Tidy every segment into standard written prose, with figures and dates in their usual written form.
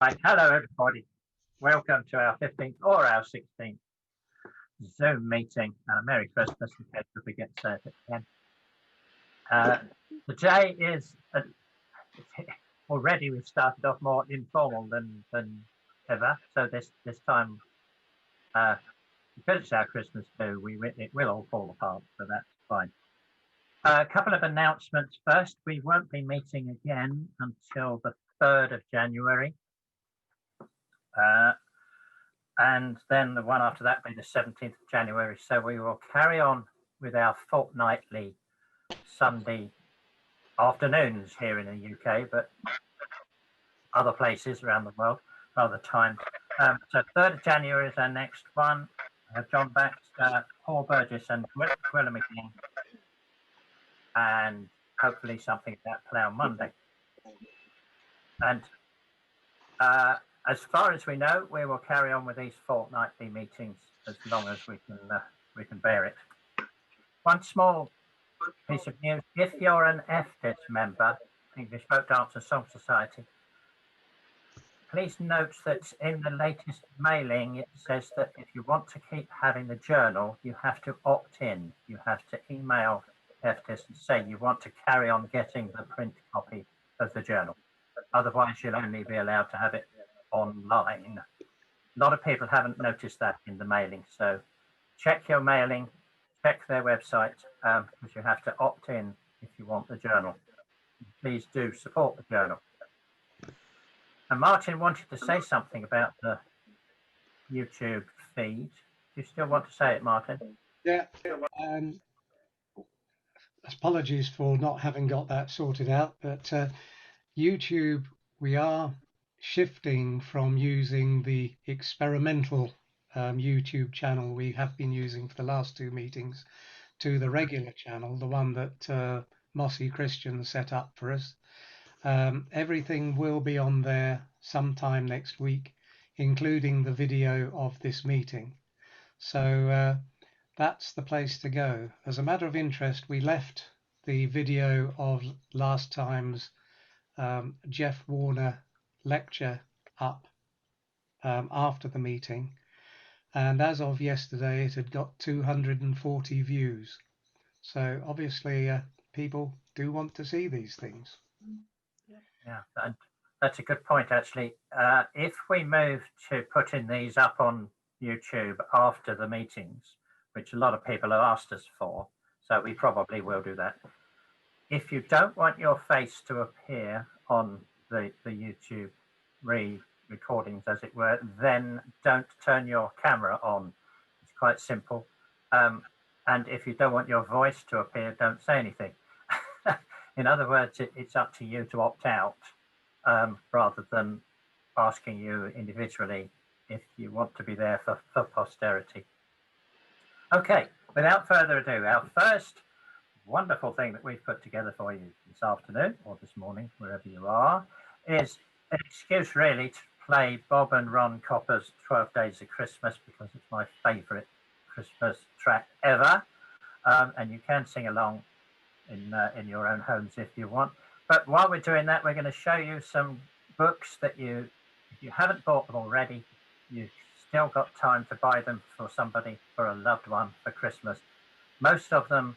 Right, hello everybody. Welcome to our 15th or our 16th Zoom meeting, and a Merry Christmas in case we forget to say it again. Today is already we've started off more informal than ever. So this time, because it's our Christmas do, it will all fall apart, so that's fine. A couple of announcements first. We won't be meeting again until the 3rd of January. And then the one after that will be the 17th of January. So we will carry on with our fortnightly Sunday afternoons here in the UK, but other places around the world, other times. So 3rd of January is our next one. John Baxter, Paul Burgess and Gwilym again. And hopefully something about Plough Monday. And as far as we know, we will carry on with these fortnightly meetings as long as we can bear it. One small piece of news: if you're an FDIS member, English Folk Dance and Song Society, please note that in the latest mailing it says that if you want to keep having the journal, you have to opt in. You have to email FDIS and say you want to carry on getting the print copy of the journal. Otherwise, you'll only be allowed to have it online. A lot of people haven't noticed that in the mailing, so check your mailing, check their website, because you have to opt in if you want the journal. Please do support the journal. And Martin wanted to say something about the YouTube feed. Do you still want to say it, Martin? Yeah. Apologies for not having got that sorted out, but YouTube, we are shifting from using the experimental YouTube channel we have been using for the last two meetings to the regular channel, the one that Mossy Christian set up for us. Everything will be on there sometime next week, including the video of this meeting. So that's the place to go. As a matter of interest, we left the video of last time's Jeff Warner lecture up after the meeting, and as of yesterday it had got 240 views. So obviously people do want to see these things. Yeah, that's a good point, actually. If we move to putting these up on YouTube after the meetings, which a lot of people have asked us for, so we probably will do that. If you don't want your face to appear on the YouTube recordings, as it were, then don't turn your camera on. It's quite simple. And if you don't want your voice to appear, don't say anything. In other words, it's up to you to opt out, rather than asking you individually if you want to be there for posterity. Okay, without further ado, our first wonderful thing that we've put together for you this afternoon, or this morning, wherever you are, is an excuse really to play Bob and Ron Copper's 12 Days of Christmas, because it's my favourite Christmas track ever. And you can sing along in your own homes if you want. But while we're doing that, we're going to show you some books that if you haven't bought them already, you've still got time to buy them for somebody, for a loved one, for Christmas. Most of them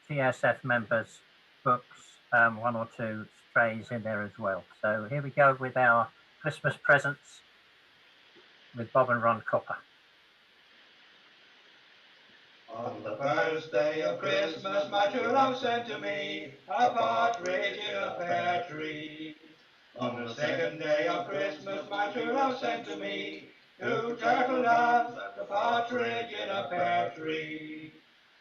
TSF members' books, one or two strays in there as well. So here we go with our Christmas presents with Bob and Ron Copper. On the first day of Christmas, my true love sent to me a partridge in a pear tree. On the second day of Christmas, my true love sent to me two turtle doves, a partridge in a pear tree.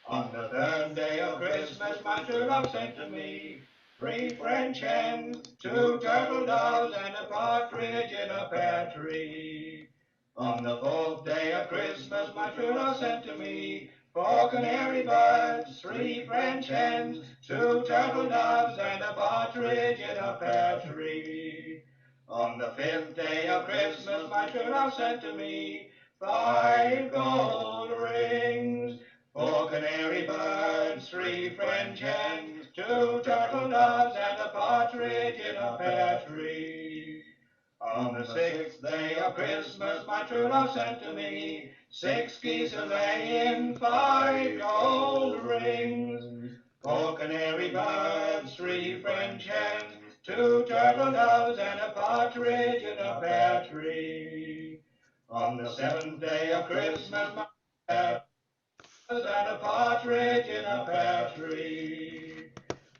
On the third day of Christmas, my true love sent to me three French hens, two turtle doves, and a partridge in a pear tree. On the fourth day of Christmas, my true love sent to me four canary birds, three French hens, two turtle doves, and a partridge in a pear tree. On the fifth day of Christmas, my true love sent to me 5 gold rings, four canary birds, three French hens, two turtle doves, and a partridge in a pear tree. On the 6th day of Christmas, my true love sent to me 6 geese a laying, 5 gold rings, 4 canary birds, 3 French hens, 2 turtle doves, and a partridge in a pear tree. On the 7th day of Christmas, my and a partridge in a pear tree.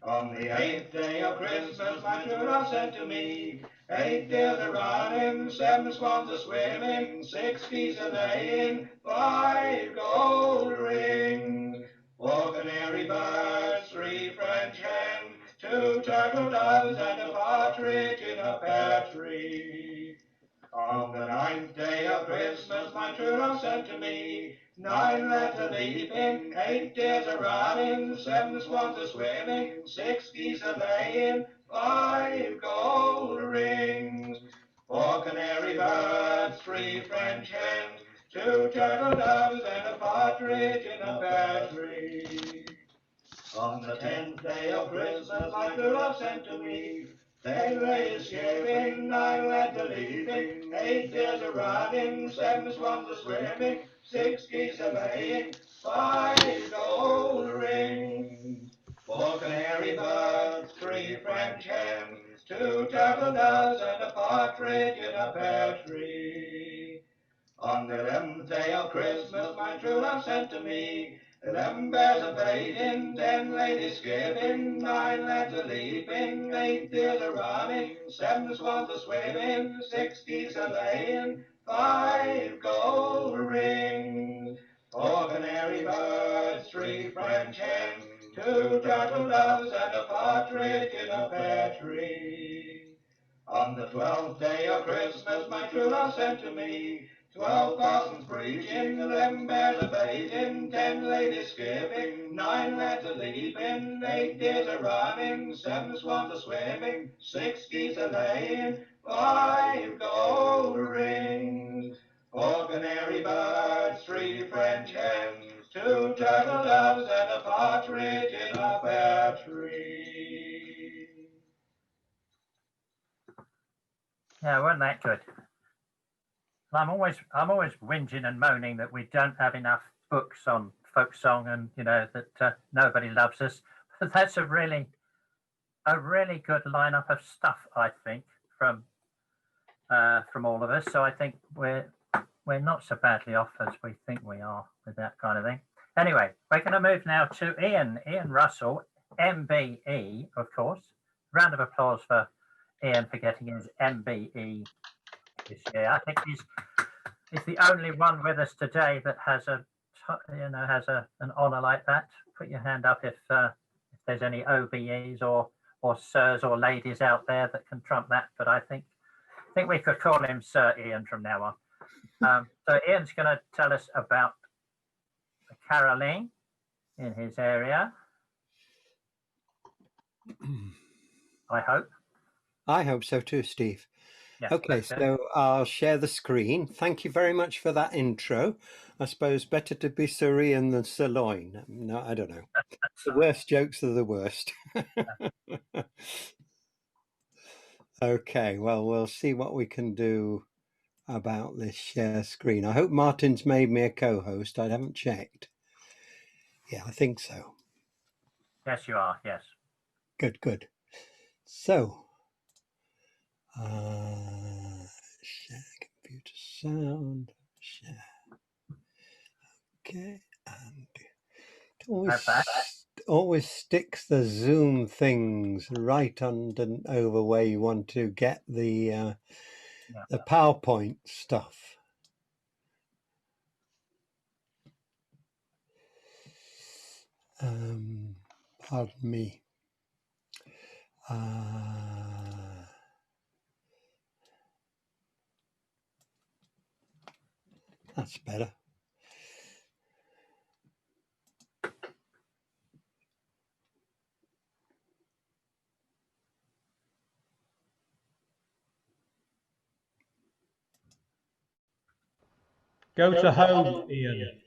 On the 8th day of Christmas, my true love sent to me 8 deers a running, 7 swans a swimming, 6 geese a laying, 5 gold rings, 4 canary birds, 3 French hens, 2 turtle doves, and a partridge in a pear tree. On the 9th day of Christmas, my true love sent to me 9 lads a leaping, 8 deers a running, 7 swans a swimming, 6 geese a laying, 5 gold rings, 4 canary birds, 3 French hens, 2 turtle doves, and a partridge in a pear tree. On the 10th day of Christmas, my true love sent to me 10 ladies skipping, 9 lads a leaping, 8 deers a running, 7 swans a swimming, 6 geese a laying, 5 gold rings, 4 canary birds, 3 French hens, 2 turtle doves, and a partridge in a pear tree. On the 11th day of Christmas, my true love sent to me 11 bears a baiting, 10 ladies skipping, 9 lads a leaping, 8 deers a running, 7 swans a swimming, 6 geese a laying, 5 gold rings, 4 canary birds, 3 French hens, 2 turtle doves, and a partridge in a pear tree. On the 12th day of Christmas, my true love sent to me 12 parsons preaching, 11 bears a baiting, 10 ladies skipping, 9 lads a leaping, 8 deers a running, 7 swans a swimming, 6 geese a laying, 5 gold rings, 4 canary birds, 3 French hens, 2 turtle doves, and a partridge in a pear tree. Yeah, weren't that good? I'm always whinging and moaning that we don't have enough books on folk song, and that nobody loves us. But that's a really good lineup of stuff, I think, from all of us. So I think we're not so badly off as we think we are with that kind of thing. Anyway, we're going to move now to Ian Russell, MBE, of course. Round of applause for Ian for getting his MBE this year. I think he's the only one with us today that has an honour like that. Put your hand up if there's any OBEs or sirs or ladies out there that can trump that. But I think we could call him Sir Ian from now on. So Ian's going to tell us about the carolling in his area. I hope. I hope so too, Steve. Yes, okay, so I'll share the screen. Thank you very much for that intro. I suppose better to be Sir Ian than Sirloin. No, I don't know. The worst jokes are the worst. Okay, well, we'll see what we can do about this share screen. I hope Martin's made me a co-host. I haven't checked. Yeah, I think so. Yes, you are. Yes. Good. So, share computer sound, share. Okay, and it always sticks the Zoom things right under over where you want to get the PowerPoint stuff. Pardon me. That's better. Go to home, Ian.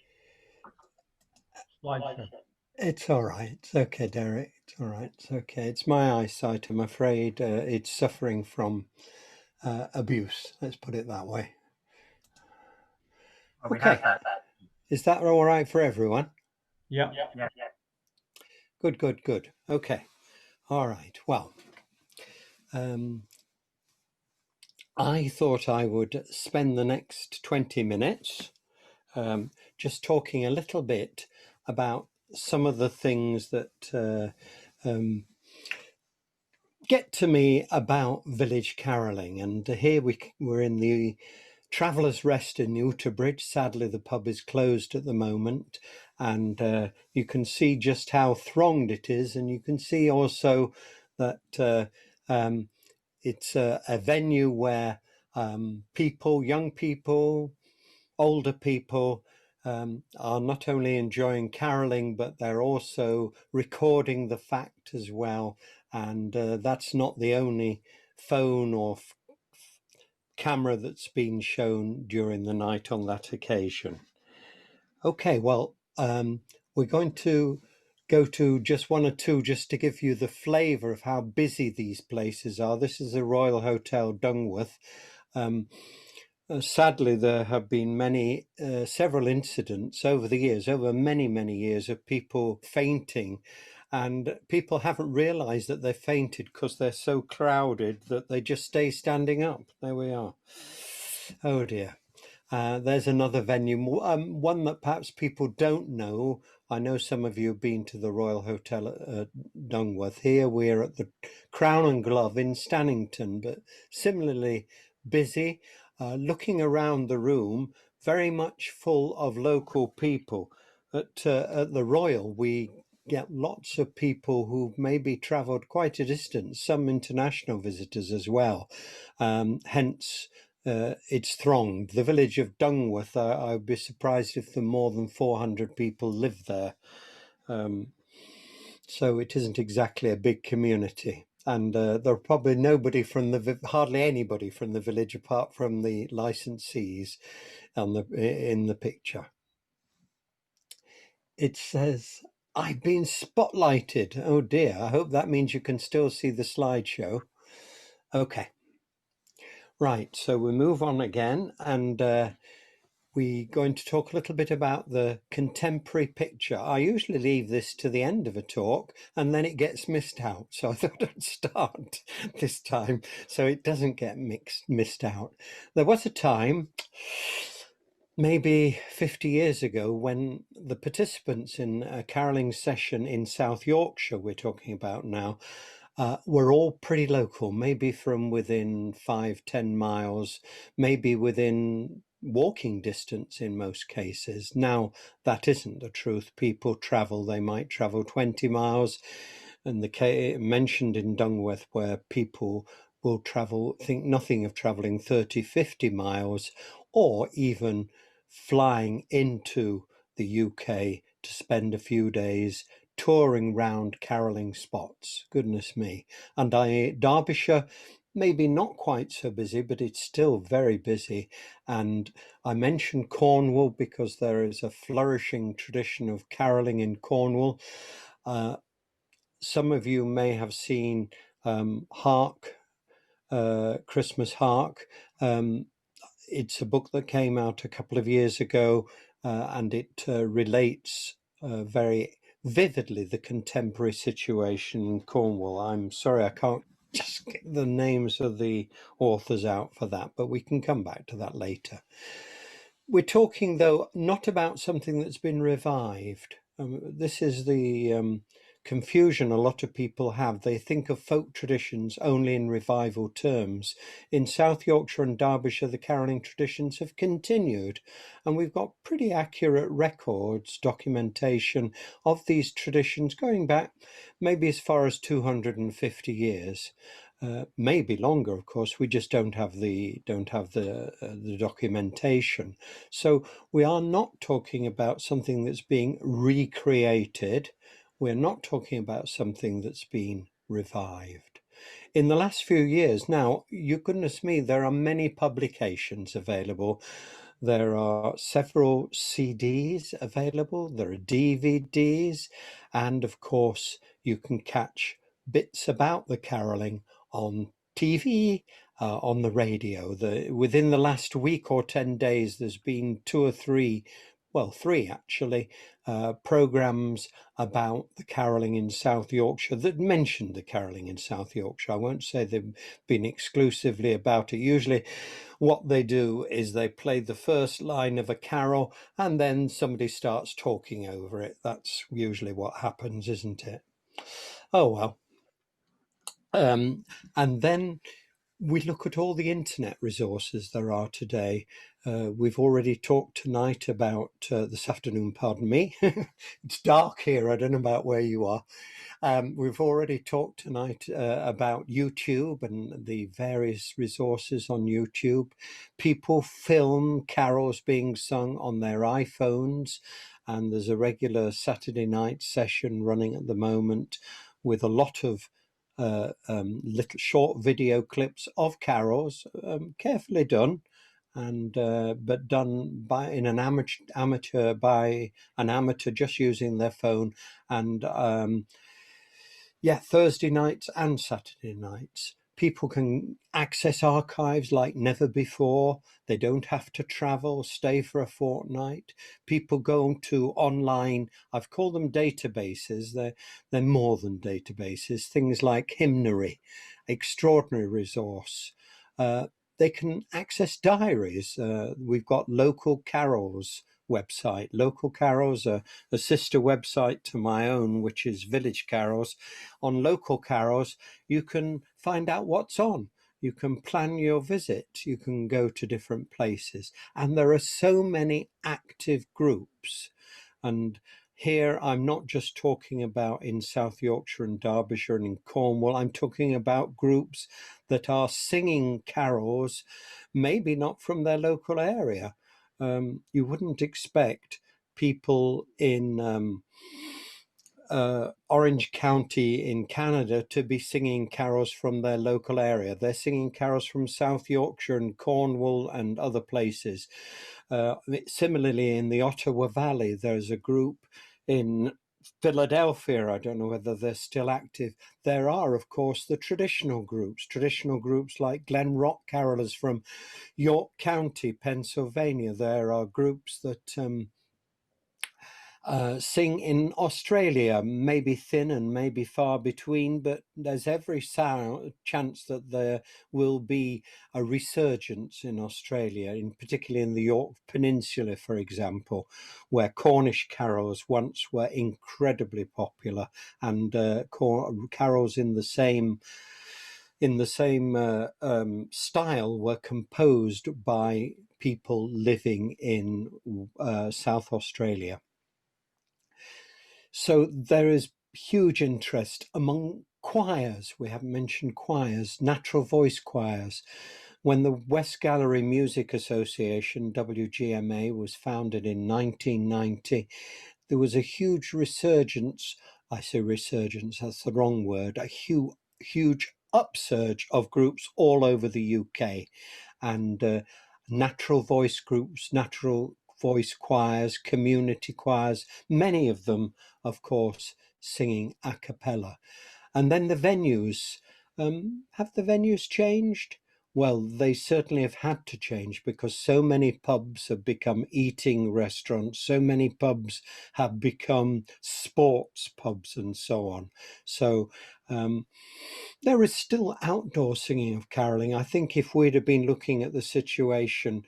Slideshow. It's all right. It's okay, Derek. It's all right. It's okay. It's my eyesight. I'm afraid it's suffering from abuse. Let's put it that way. Well, we Okay. have that. Is that all right for everyone? Yeah. Yeah. Good, good, good. Okay. All right. Well, I thought I would spend the next 20 minutes just talking a little bit about some of the things that get to me about village carolling. And here we're in the Travellers' Rest in Newterbridge. Sadly, the pub is closed at the moment, and you can see just how thronged it is, and you can see also that it's a venue where people, young people, older people are not only enjoying carolling, but they're also recording the fact as well. And that's not the only phone or camera that's been shown during the night on that occasion. Okay, well, we're going to go to just one or two just to give you the flavour of how busy these places are. This is the Royal Hotel Dungworth. Sadly, there have been several incidents over the years, over many years, of people fainting, and people haven't realised that they fainted because they're so crowded that they just stay standing up. There we are. Oh dear. There's another venue, one that perhaps people don't know. I know some of you have been to the Royal Hotel at Dungworth. Here we're at the Crown and Glove in Stannington, but similarly busy. Looking around the room, very much full of local people. At the Royal, we get lots of people who've maybe travelled quite a distance, some international visitors as well. Hence, it's thronged. The village of Dungworth, I'd be surprised if there more than 400 people live there. So it isn't exactly a big community. And there are probably hardly anybody from the village apart from the licensees in the picture. It says, I've been spotlighted. Oh dear, I hope that means you can still see the slideshow. Okay. Right, so we move on again, and we're going to talk a little bit about the contemporary picture. I usually leave this to the end of a talk and then it gets missed out. So I thought I'd start this time so it doesn't get missed out. There was a time, maybe 50 years ago, when the participants in a carolling session in South Yorkshire, we're talking about now, were all pretty local, maybe from within 5-10 miles, maybe within walking distance in most cases. Now, that isn't the truth. People travel, they might travel 20 miles. And the case mentioned in Dungworth, where people will think nothing of travelling 30-50 miles, or even flying into the UK to spend a few days touring round carolling spots. Goodness me. And Derbyshire, maybe not quite so busy, but it's still very busy. And I mentioned Cornwall because there is a flourishing tradition of carolling in Cornwall. Some of you may have seen Hark, Christmas Hark. It's a book that came out a couple of years ago, and it relates very vividly the contemporary situation in Cornwall. I'm sorry, I can't just get the names of the authors out for that, but we can come back to that later. We're talking, though, not about something that's been revived. This is the confusion a lot of people have. They think of folk traditions only in revival terms. In South Yorkshire and Derbyshire, the carolling traditions have continued, and we've got pretty accurate records, documentation of these traditions going back maybe as far as 250 years. Maybe longer, of course. We just don't have the documentation. So we are not talking about something that's being recreated. We're not talking about something that's been revived. In the last few years, now, you goodness me, there are many publications available. There are several CDs available. There are DVDs, and of course, you can catch bits about the carolling on TV on the radio. Within the last week or 10 days, there's been 2 or 3, well, 3 actually, programmes about the carolling in South Yorkshire that mentioned the carolling in South Yorkshire. I won't say they've been exclusively about it. Usually what they do is they play the first line of a carol and then somebody starts talking over it. That's usually what happens, isn't it? Oh, well. And then we look at all the internet resources there are today. We've already talked tonight about, this afternoon, pardon me. It's dark here. I don't know about where you are. We've already talked tonight about YouTube and the various resources on YouTube. People film carols being sung on their iPhones, and there's a regular Saturday night session running at the moment with a lot of little short video clips of carols, carefully done, and but done by an amateur by an amateur just using their phone. And yeah, Thursday nights and Saturday nights, people can access archives like never before. They don't have to travel, stay for a fortnight. People go to online, I've called them databases. They're more than databases. Things like Hymnary, extraordinary resource. They can access diaries. We've got Local Carols website. Local Carols, a sister website to my own, which is Village Carols. On Local Carols, you can find out what's on. You can plan your visit. You can go to different places. And there are so many active groups. And here I'm not just talking about in South Yorkshire and Derbyshire and in Cornwall. I'm talking about groups that are singing carols, maybe not from their local area. You wouldn't expect people in Orange County in Canada to be singing carols from their local area. They're singing carols from South Yorkshire and Cornwall and other places. Similarly, in the Ottawa Valley, there's a group in Philadelphia. I don't know whether they're still active. There are, of course, the traditional groups like Glen Rock Carolers from York County, Pennsylvania. There are groups that sing in Australia, maybe thin and maybe far between, but there's every chance that there will be a resurgence in Australia, particularly in the York Peninsula, for example, where Cornish carols once were incredibly popular, and carols in the same style were composed by people living in South Australia. So there is huge interest among choirs. We haven't mentioned choirs, natural voice choirs. When the West Gallery Music Association, WGMA, was founded in 1990, there was a huge resurgence. I say resurgence, that's the wrong word. A huge upsurge of groups all over the UK, and natural voice groups, natural voice choirs, community choirs, many of them, of course, singing a cappella. And then the venues. Have the venues changed? Well, they certainly have had to change, because so many pubs have become eating restaurants, so many pubs have become sports pubs and so on. So there is still outdoor singing of caroling. I think if we'd have been looking at the situation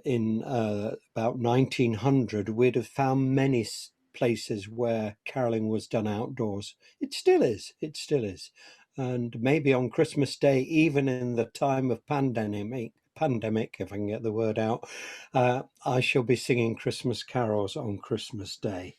in about 1900, we'd have found many places where caroling was done outdoors. It still is. And maybe on Christmas Day, even in the time of pandemic, if I can get the word out, I shall be singing Christmas carols on Christmas Day.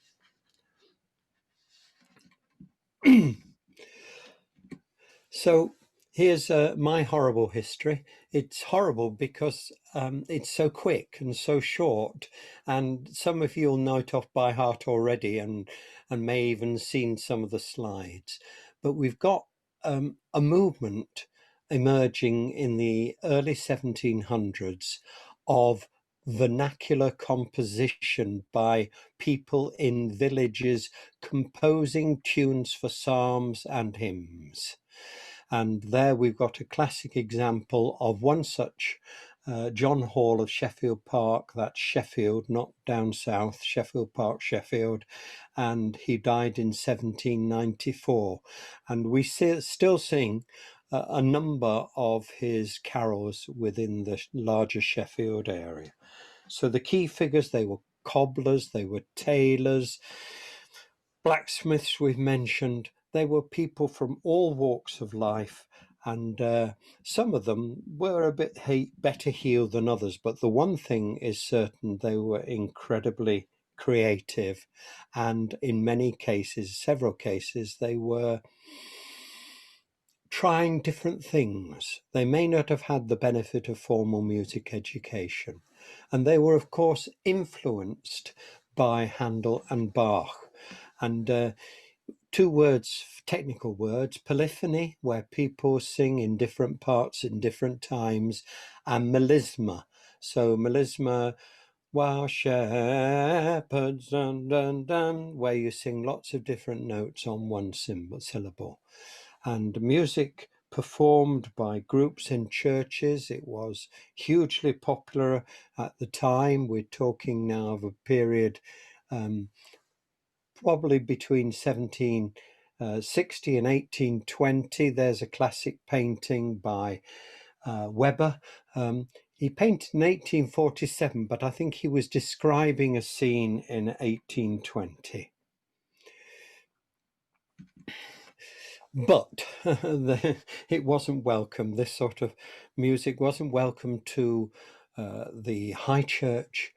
So here's my horrible history. It's horrible because it's so quick and so short, and some of you will know it off by heart already, and may even seen some of the slides. But we've got a movement emerging in the early 1700s of vernacular composition by people in villages composing tunes for psalms and hymns. And there we've got a classic example of one such, John Hall of Sheffield Park. That's Sheffield, not down south, Sheffield Park, Sheffield. And he died in 1794. And we still sing a number of his carols within the larger Sheffield area. So the key figures, they were cobblers, they were tailors, blacksmiths we've mentioned. They were people from all walks of life, and some of them were a bit better heeled than others, but the one thing is certain, they were incredibly creative, and in many cases, several cases, they were trying different things. They may not have had the benefit of formal music education, and they were of course influenced by Handel and Bach. And two words, technical words, polyphony, where people sing in different parts in different times, and melisma. So melisma, while shepherds, dun, dun, dun, where you sing lots of different notes on one syllable. And music performed by groups in churches. It was hugely popular at the time. We're talking now of a period probably between 1760 and 1820. There's a classic painting by Weber. He painted in 1847, but I think he was describing a scene in 1820. But it wasn't welcome. This sort of music wasn't welcome to the high church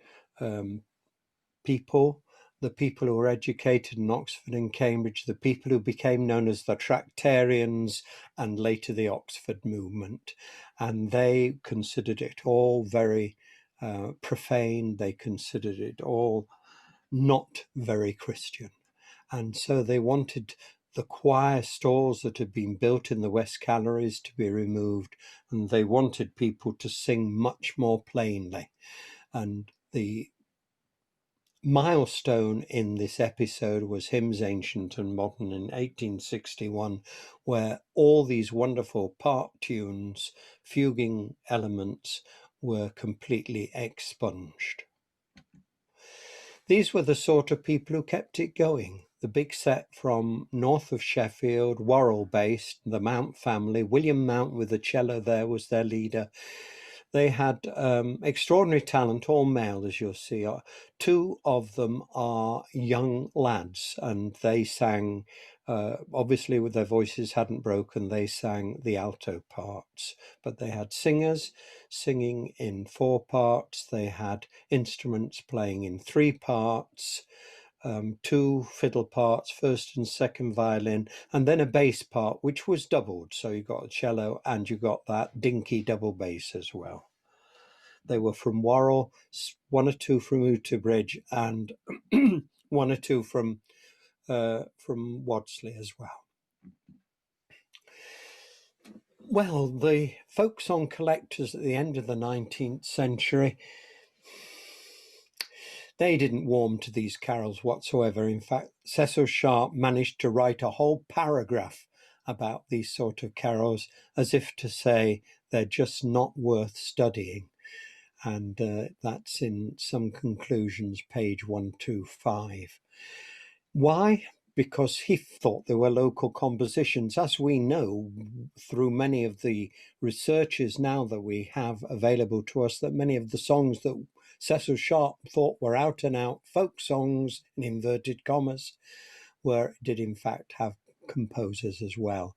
people, the people who were educated in Oxford and Cambridge, the people who became known as the Tractarians and later the Oxford movement. And they considered it all very profane. They considered it all not very Christian. And so they wanted the choir stalls that had been built in the West Galleries to be removed, and they wanted people to sing much more plainly. And the milestone in this episode was Hymns Ancient and Modern in 1861, where all these wonderful part tunes, fuguing elements, were completely expunged. These were the sort of people who kept it going. The big set from north of Sheffield, Worrell based, the Mount family. William Mount with the cello there was their leader. They had extraordinary talent, all male, as you'll see. Two of them are young lads, and they sang, obviously with their voices hadn't broken, they sang the alto parts. But they had singers singing in 4 parts. They had instruments playing in 3 parts. 2 fiddle parts, first and second violin, and then a bass part, which was doubled. So you got a cello and you got that dinky double bass as well. They were from Worrell, 1 or 2 from Uterbridge, and 1 or 2 from Wadsley as well. Well, the folk song collectors at the end of the 19th century, they didn't warm to these carols whatsoever. In fact, Cecil Sharp managed to write a whole paragraph about these sort of carols, as if to say they're just not worth studying. And that's in some conclusions, page 125. Why? Because he thought they were local compositions. As we know through many of the researches now that we have available to us, that many of the songs that Cecil Sharp thought were out and out folk songs, in inverted commas, did in fact have composers as well.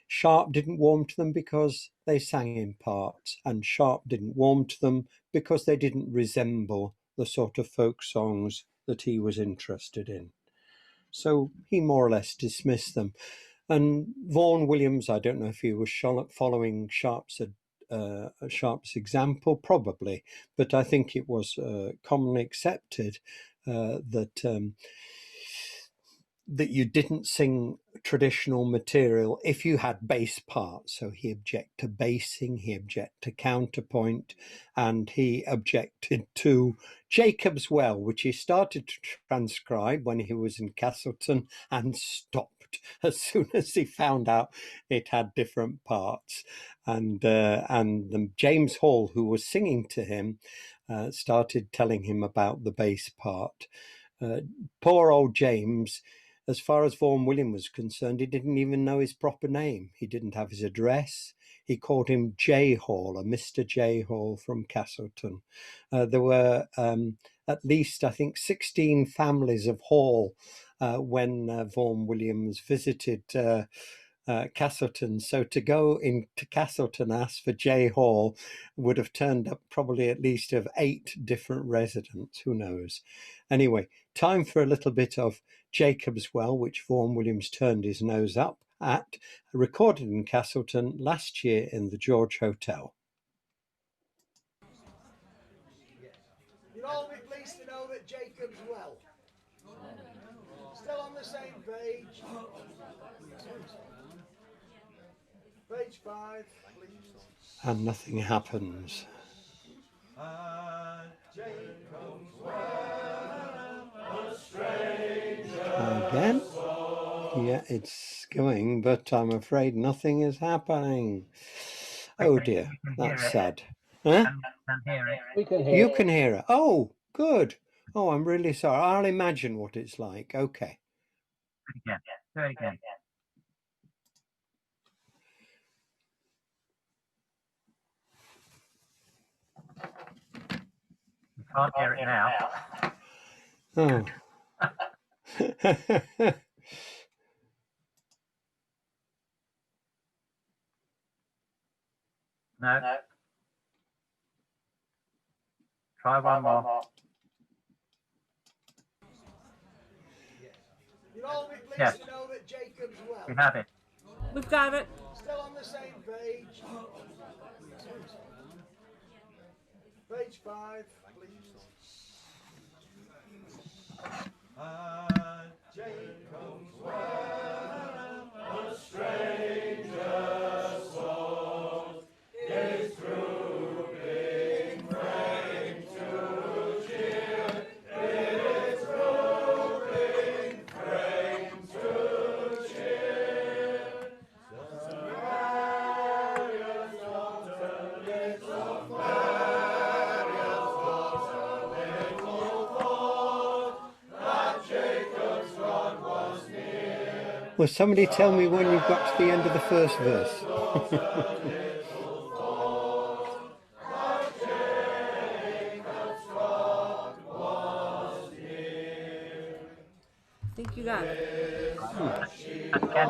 Sharp didn't warm to them because they sang in parts, and Sharp didn't warm to them because they didn't resemble the sort of folk songs that he was interested in. So he more or less dismissed them. And Vaughan Williams, I don't know if he was following Sharp's example, probably, but I think it was commonly accepted that that you didn't sing traditional material if you had bass parts. So he objected to basing, he objected to counterpoint, and he objected to Jacob's Well, which he started to transcribe when he was in Castleton and stopped as soon as he found out it had different parts. And James Hall, who was singing to him, started telling him about the bass part. Poor old James, as far as Vaughan William was concerned, he didn't even know his proper name. He didn't have his address. He called him J Hall, a Mr. J Hall from Castleton. There were at least, I think, 16 families of Hall when Vaughan Williams visited Castleton. So to go into Castleton, ask for J Hall, would have turned up probably at least of 8 different residents. Who knows? Anyway, time for a little bit of Jacob's Well, which Vaughan Williams turned his nose up at, recorded in Castleton last year in the George Hotel. You'll all be pleased to know that Jacob's Well, still on the same page. Page 5, please. And nothing happens. Jacob's Well, a stranger. Again? Yeah, it's going, but I'm afraid nothing is happening. Oh dear, that's sad. Huh? Can hear it. We can hear You it. can hear it. Oh, good. Oh, I'm really sorry. I'll imagine what it's like. Okay. Again. Do it again. You can't hear it now. Oh. No. Try one more. You'll all be pleased Yes. to know that Jacob's Well, We have it. We've got it. still on the same page. Page 5, please. Jacob's Well, a stranger's soul is drooping, praying to cheer. It is drooping, praying to cheer. Maria's daughter, little Maria's daughter, little thought that Jacob's God was near. Will somebody tell me when you've got to the end of the first verse? I think you got it. Again.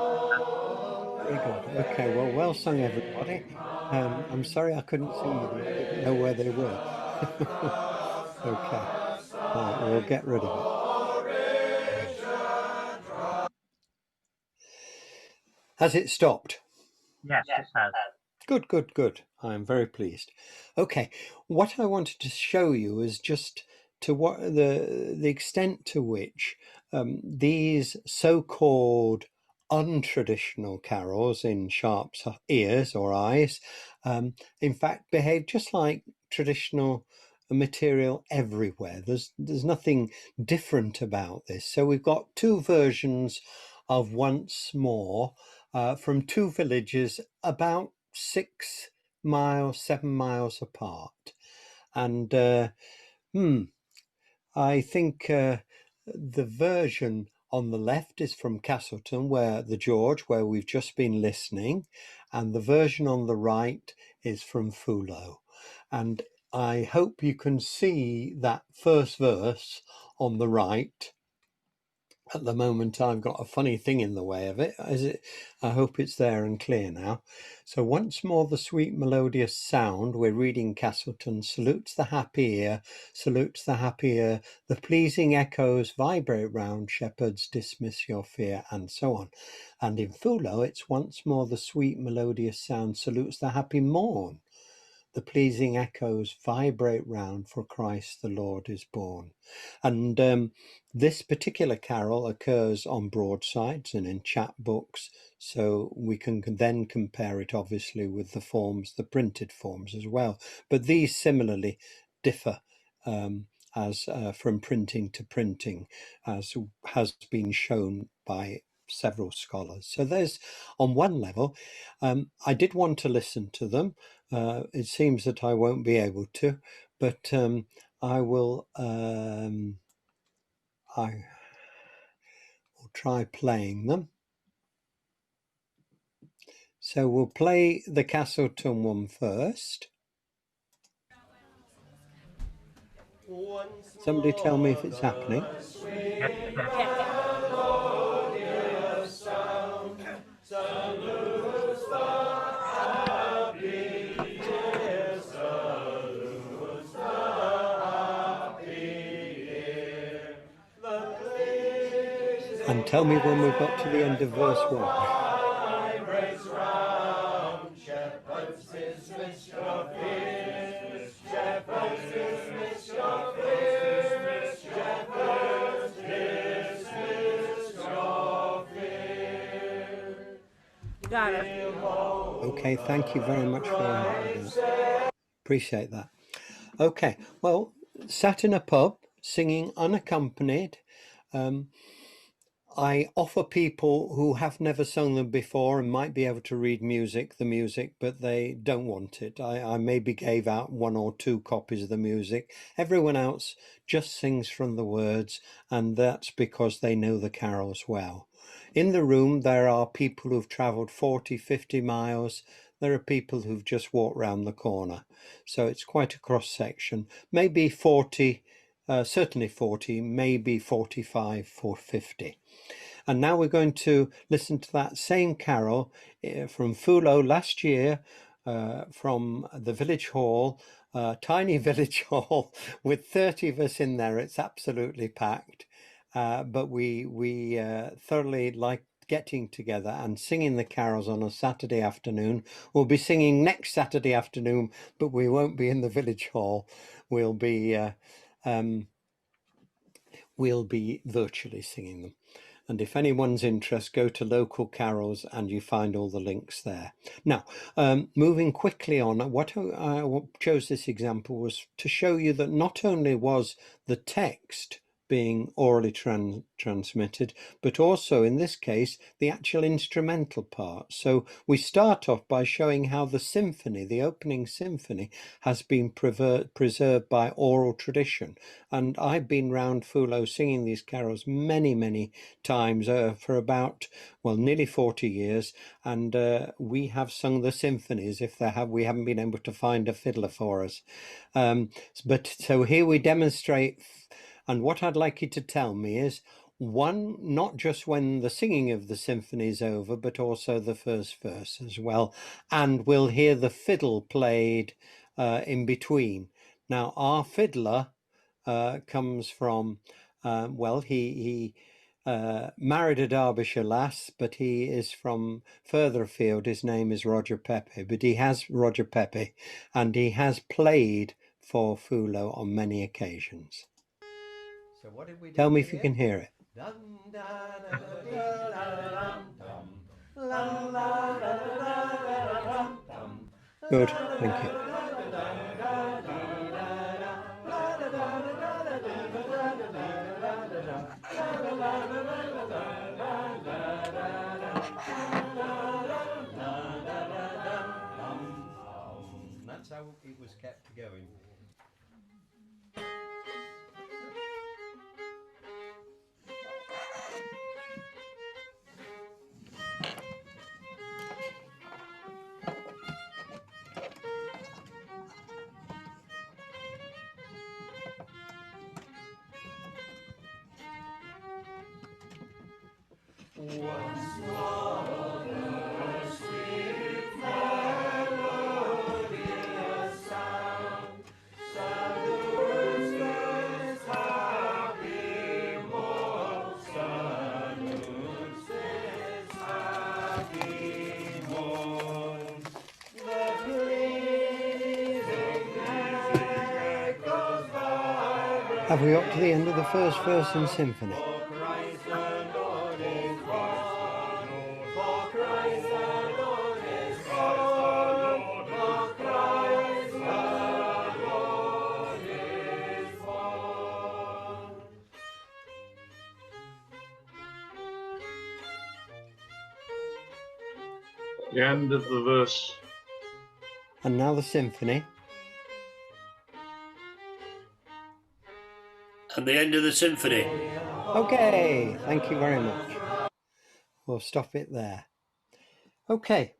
Very good. Okay, well sung, everybody. I'm sorry I couldn't sing with you. I didn't know where they were. Okay. Right, we'll get rid of it. Has it stopped? Yes, it has. Good. I'm very pleased. Okay, what I wanted to show you is just to what the extent to which these so-called untraditional carols in Sharp's ears or eyes, in fact, behave just like traditional material everywhere. There's nothing different about this. So we've got 2 versions of Once More from 2 villages about 7 miles apart. And I think the version on the left is from Castleton, where we've just been listening, and the version on the right is from Fullo. And I hope you can see that first verse on the right. At the moment, I've got a funny thing in the way of it. I hope it's there and clear now. So once more the sweet melodious sound, we're reading Castleton, salutes the happy ear, the pleasing echoes vibrate round, shepherds dismiss your fear, and so on. And in Fullo, it's once more the sweet melodious sound, salutes the happy morn. the pleasing echoes vibrate round, for Christ the Lord is born. And this particular carol occurs on Broadsides and in chapbooks, so we can then compare it obviously with the forms, the printed forms as well. But these similarly differ as from printing to printing, as has been shown by several scholars. So there's, on one level, I did want to listen to them. It seems that I won't be able to, but I will try playing them. So we'll play the Castleton one first. Somebody tell me if it's happening. And tell me when we've got to the end of verse 1. Got it. Okay, thank you very much for that. Appreciate that. Okay, well, sat in a pub, singing unaccompanied. I offer people who have never sung them before and might be able to read the music, but they don't want it. I maybe gave out 1 or 2 copies of the music. Everyone else just sings from the words, and that's because they know the carols well. In the room, there are people who've travelled 40, 50 miles. There are people who've just walked round the corner. So it's quite a cross section, maybe 40, certainly 40, maybe 45 or 50. And now we're going to listen to that same carol from Fulo last year, from the village hall, tiny village hall with 30 of us in there. It's absolutely packed, but we thoroughly like getting together and singing the carols on a Saturday afternoon. We'll be singing next Saturday afternoon, but we won't be in the village hall. We'll be virtually singing them. And if anyone's interest, go to local carols and you find all the links there. Now, moving quickly on, what I chose this example was to show you that not only was the text being orally transmitted, but also in this case the actual instrumental part. So we start off by showing how the symphony, the opening symphony, has been preserved by oral tradition. And I've been round Fulo singing these carols many times for about, well, nearly 40 years, and we have sung the symphonies if we haven't been able to find a fiddler for us. But so here we demonstrate. And what I'd like you to tell me is, one, not just when the singing of the symphony is over, but also the first verse as well. And we'll hear the fiddle played in between. Now, our fiddler comes from, well, he married a Derbyshire lass, but he is from further afield. His name is Roger Pepe, and he has played for Fulo on many occasions. So what did we do? Tell me if you can hear it. Good, thank you. That's how it was kept going. Once more, the sweet melodious sound, salutes this happy morn, salutes this happy morn. The pleasing Have we got to the end of the first verse in symphony? The end of the verse. And now the symphony. And the end of the symphony. Okay, thank you very much. We'll stop it there. Okay.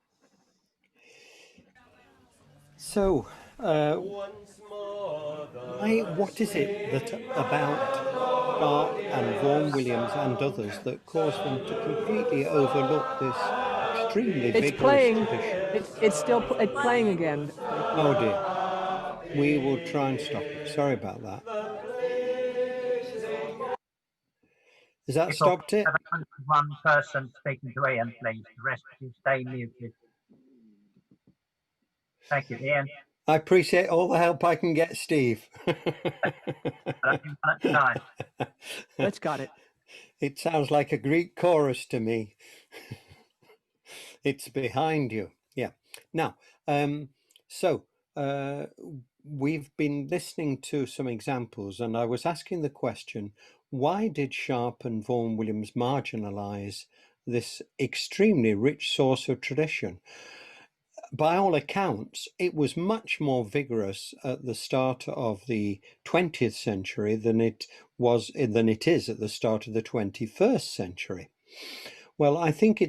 So, what is it that about Sharp and Vaughan Williams and others that caused them to completely overlook this extremely vigorous tradition? It's still playing again. Oh dear. We will try and stop it. Sorry about that. Has that stopped it? One person speaking to Ian, please. The rest of you stay muted. Thank you, Ian. I appreciate all the help I can get, Steve. Let's got it. It sounds like a Greek chorus to me. It's behind you. Yeah. Now, we've been listening to some examples, and I was asking the question, why did Sharp and Vaughan Williams marginalize this extremely rich source of tradition? By all accounts, it was much more vigorous at the start of the 20th century than it is at the start of the 21st century. Well, I think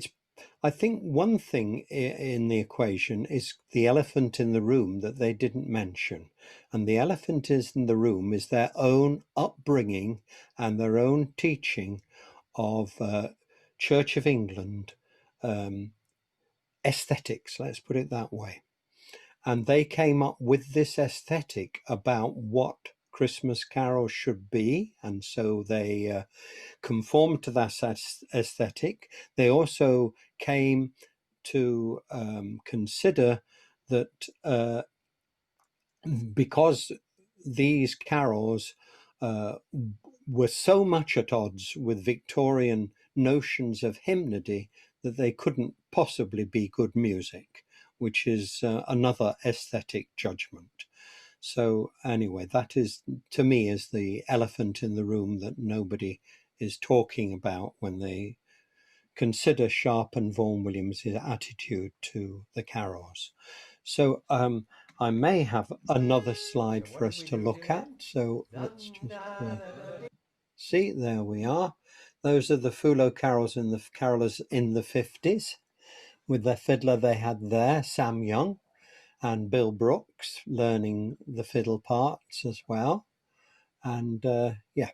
one thing in the equation is the elephant in the room that they didn't mention. And the elephant in the room is their own upbringing and their own teaching of Church of England aesthetics, let's put it that way. And they came up with this aesthetic about what Christmas carols should be, and so they conformed to that aesthetic. They also came to consider that because these carols were so much at odds with Victorian notions of hymnody that they couldn't possibly be good music, which is another aesthetic judgment. So anyway, that is, to me, is the elephant in the room that nobody is talking about when they consider Sharp and Vaughan Williams' attitude to the carols. So I may have another slide for us to look at. So let's just see, there we are. Those are the Foulo carols and the carolers in the 50s. With their fiddler they had there, Sam Young, and Bill Brooks learning the fiddle parts as well. And yeah,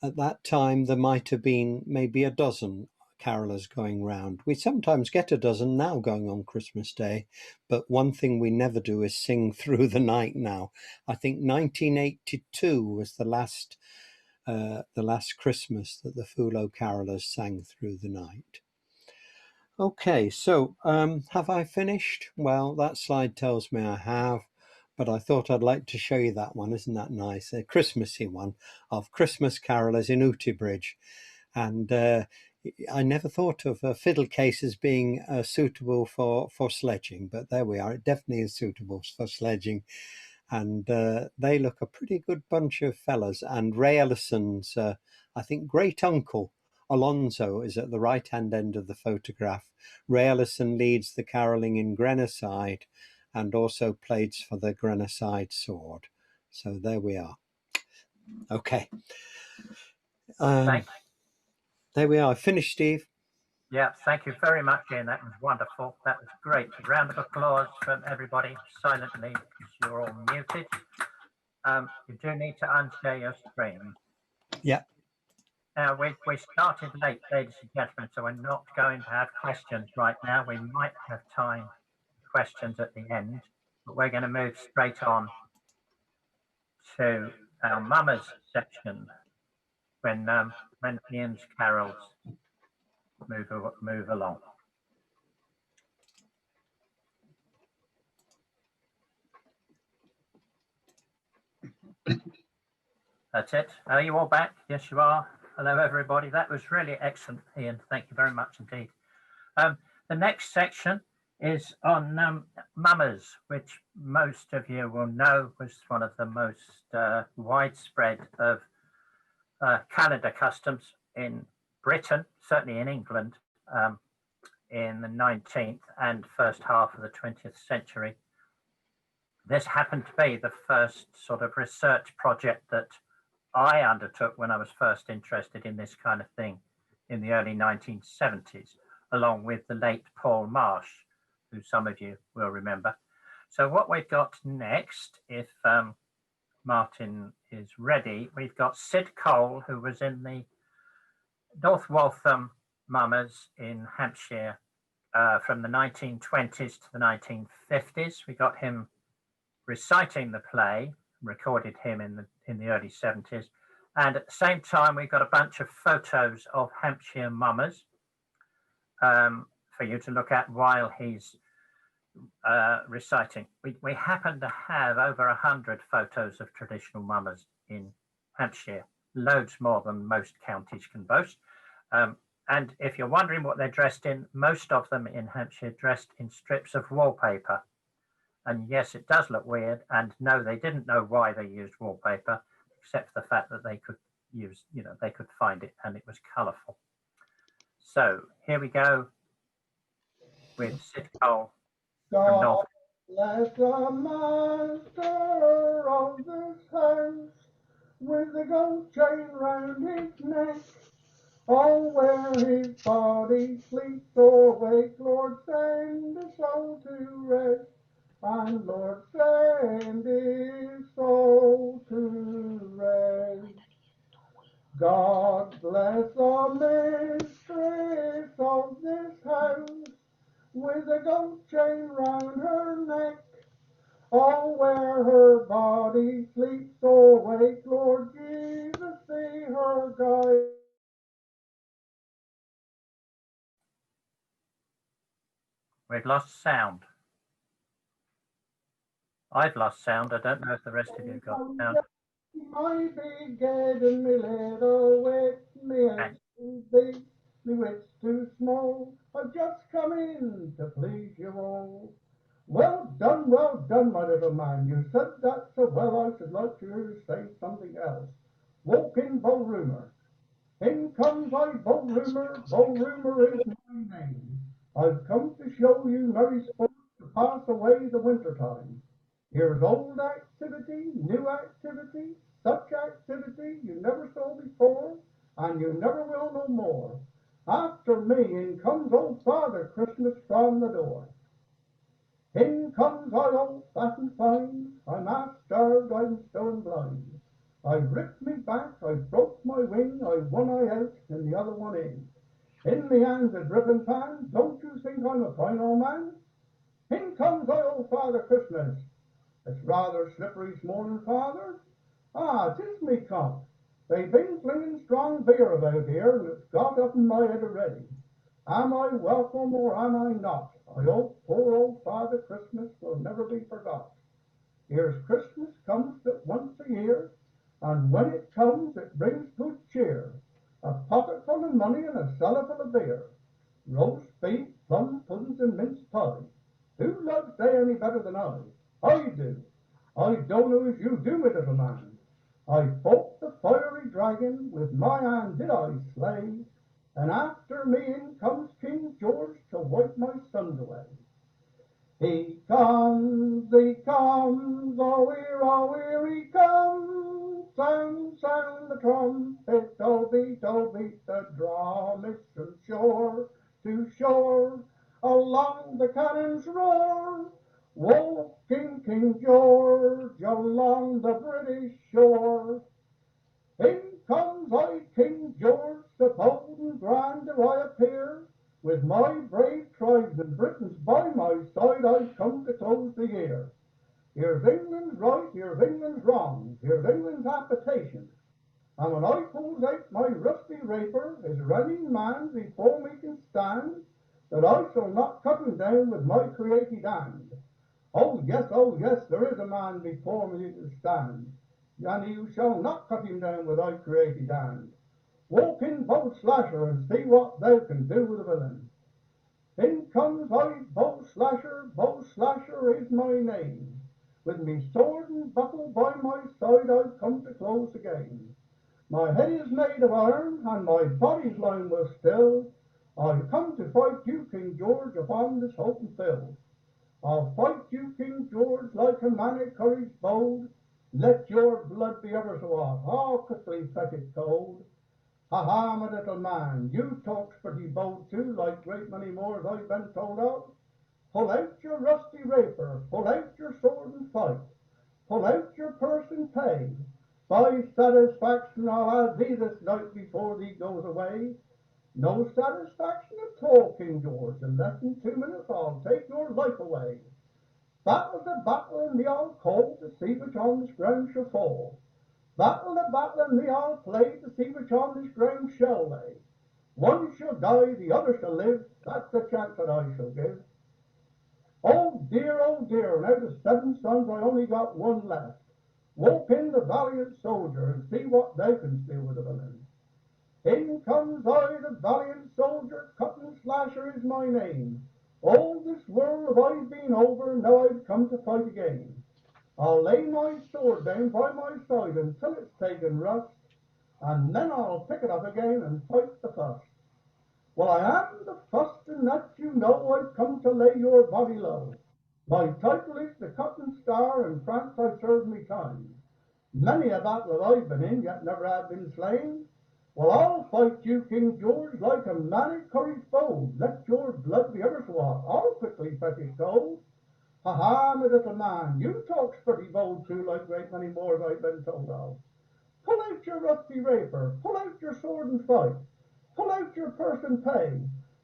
at that time there might have been maybe a dozen carolers going round. We sometimes get a dozen now going on Christmas Day, but one thing we never do is sing through the night now. I think 1982 was the last Christmas that the Foulo carolers sang through the night. Okay, so have I finished? Well, that slide tells me I have, but I thought I'd like to show you that one. Isn't that nice? A Christmassy one of Christmas carolers in Outybridge. And I never thought of fiddle cases being suitable for sledging, but there we are. It definitely is suitable for sledging. And they look a pretty good bunch of fellas. And Ray Ellison's, I think, great uncle, Alonzo, is at the right-hand end of the photograph. Ray Ellison leads the carolling in Grenoside and also plays for the Grenoside Sword. So there we are. Okay. There we are. Finished, Steve. Yeah, thank you very much, Ian. That was wonderful. That was great. A round of applause from everybody silently because you're all muted. You do need to unshare your screen. Yeah. Now, we started late, ladies and gentlemen, so we're not going to have questions right now. We might have time for questions at the end, but we're going to move straight on to our Mummers section when Ian's carols move along. That's it. Are you all back? Yes, you are. Hello, everybody. That was really excellent, Ian. Thank you very much indeed. The next section is on mummers, which most of you will know was one of the most widespread of calendar customs in Britain, certainly in England, in the 19th and first half of the 20th century. This happened to be the first sort of research project that I undertook when I was first interested in this kind of thing in the early 1970s, along with the late Paul Marsh, who some of you will remember. So what we've got next, if Martin is ready, we've got Sid Cole, who was in the North Waltham Mummers in Hampshire from the 1920s to the 1950s. We got him reciting the play, recorded him in the early 70s. And at the same time, we've got a bunch of photos of Hampshire Mummers for you to look at while he's reciting. We happen to have over 100 photos of traditional mummers in Hampshire, loads more than most counties can boast. And if you're wondering what they're dressed in, most of them in Hampshire dressed in strips of wallpaper. And yes, it does look weird. And no, they didn't know why they used wallpaper, except for the fact that they could use, they could find it and it was colourful. So here we go with Sid Cole from North. Bless the master of this house with the gold chain round his neck. Oh, where his body sleeps or wakes, Lord, send his soul to rest. And Lord, send his soul to rest. God bless the mistress of this house with a gold chain round her neck. Oh, where her body sleeps or wakes, Lord Jesus, see her guide. We've lost sound. I've lost sound. I don't know if the rest of you got sound. I be getting me little wit, me hands too big, me wits too small. I've just come in to please you all. Well done, my little man. You said that so well. I should like to say something else. Walk in, Bull Rumour. In comes I, Bull Rumour. Bull Rumour is my name. I've come to show you merry sport to pass away the winter time. Here's old activity, new activity, such activity you never saw before, and you never will no more. After me, in comes old Father Christmas from the door. In comes I, old fat and fine, I'm half starved, I'm stone blind. I ripped me back, I broke my wing, I one eye out and the other one in. In me hands a dripping pan, don't you think I'm a fine old man? In comes I, old Father Christmas. It's rather slippery this morning, Father. Ah, 'tis me comp. They've been flinging strong beer about here, and it's got up in my head already. Am I welcome or am I not? I hope poor old Father Christmas will never be forgot. Here's Christmas comes but once a year, and when it comes it brings good cheer. A pocket full of money and a cellar full of beer. Roast beef, plum puddings and mince pie. Who loves day any better than I? I do. I don't know as you do, my little man. I fought the fiery dragon, with my hand did I slay, and after me in comes King George to wipe my sons away. He comes, oh here he comes, sound the trumpet, oh beat the drum, it's from shore to shore, along the cannons roar, walking King George along the British shore. In comes I, King George, the bold and grand do I appear, with my brave tribesmen Britons by my side, I've come to close the year. Here's England's right, here's England's wrong, here's England's habitation. And when I pulls out my rusty rapier, is any man before me can stand, that I shall not cut him down with my created hand. Oh yes, there is a man before me who can stand. and you shall not cut him down without created hand. Walk in, Bow Slasher, and see what thou can do with a villain. In comes I, Bow Slasher is my name. With me sword and buckle by my side, I've come to close the game. My head is made of iron, and my body's lined with steel. I've come to fight you, King George, upon this open field. I'll fight you, King George, like a man of courage bold. Let your blood be ever so hot, I'll quickly fetch it cold. Ha ha, my little man, you talk's pretty bold too, like great many more as I've been told of. Pull out your rusty rapier, pull out your sword and fight. Pull out your purse and pay. By satisfaction I'll have thee this night before thee goes away. No satisfaction at all, King George. In less than 2 minutes I'll take your life away. Battle the battle in the I'll call to see which on this ground shall fall. Battle the battle in the I'll play to see which on this ground shall lay. One shall die, the other shall live. That's the chance that I shall give. Oh dear, and out of 7 sons I only got one left. Walk in, the valiant soldier, and see what thou can do with a villain. In comes I, the valiant soldier, Cut and Slasher is my name. All this world have I been over, now I've come to fight again. I'll lay my sword down by my side until it's taken rust, and then I'll pick it up again and fight the fuss. Well, I am the fuss, and that you know, I've come to lay your body low. My title is the Cotton Star, in France I served me time. Many a battle have I been in, yet never have been slain. Well, I'll fight you, King George, like a man of courage bold. Let your blood be ever so hot, I'll quickly fetch it cold. Ha ha, my little man, you talk's pretty bold too, like great many more as I've been told of. Pull out your rusty rapier, pull out your sword and fight. Pull out your purse and pay.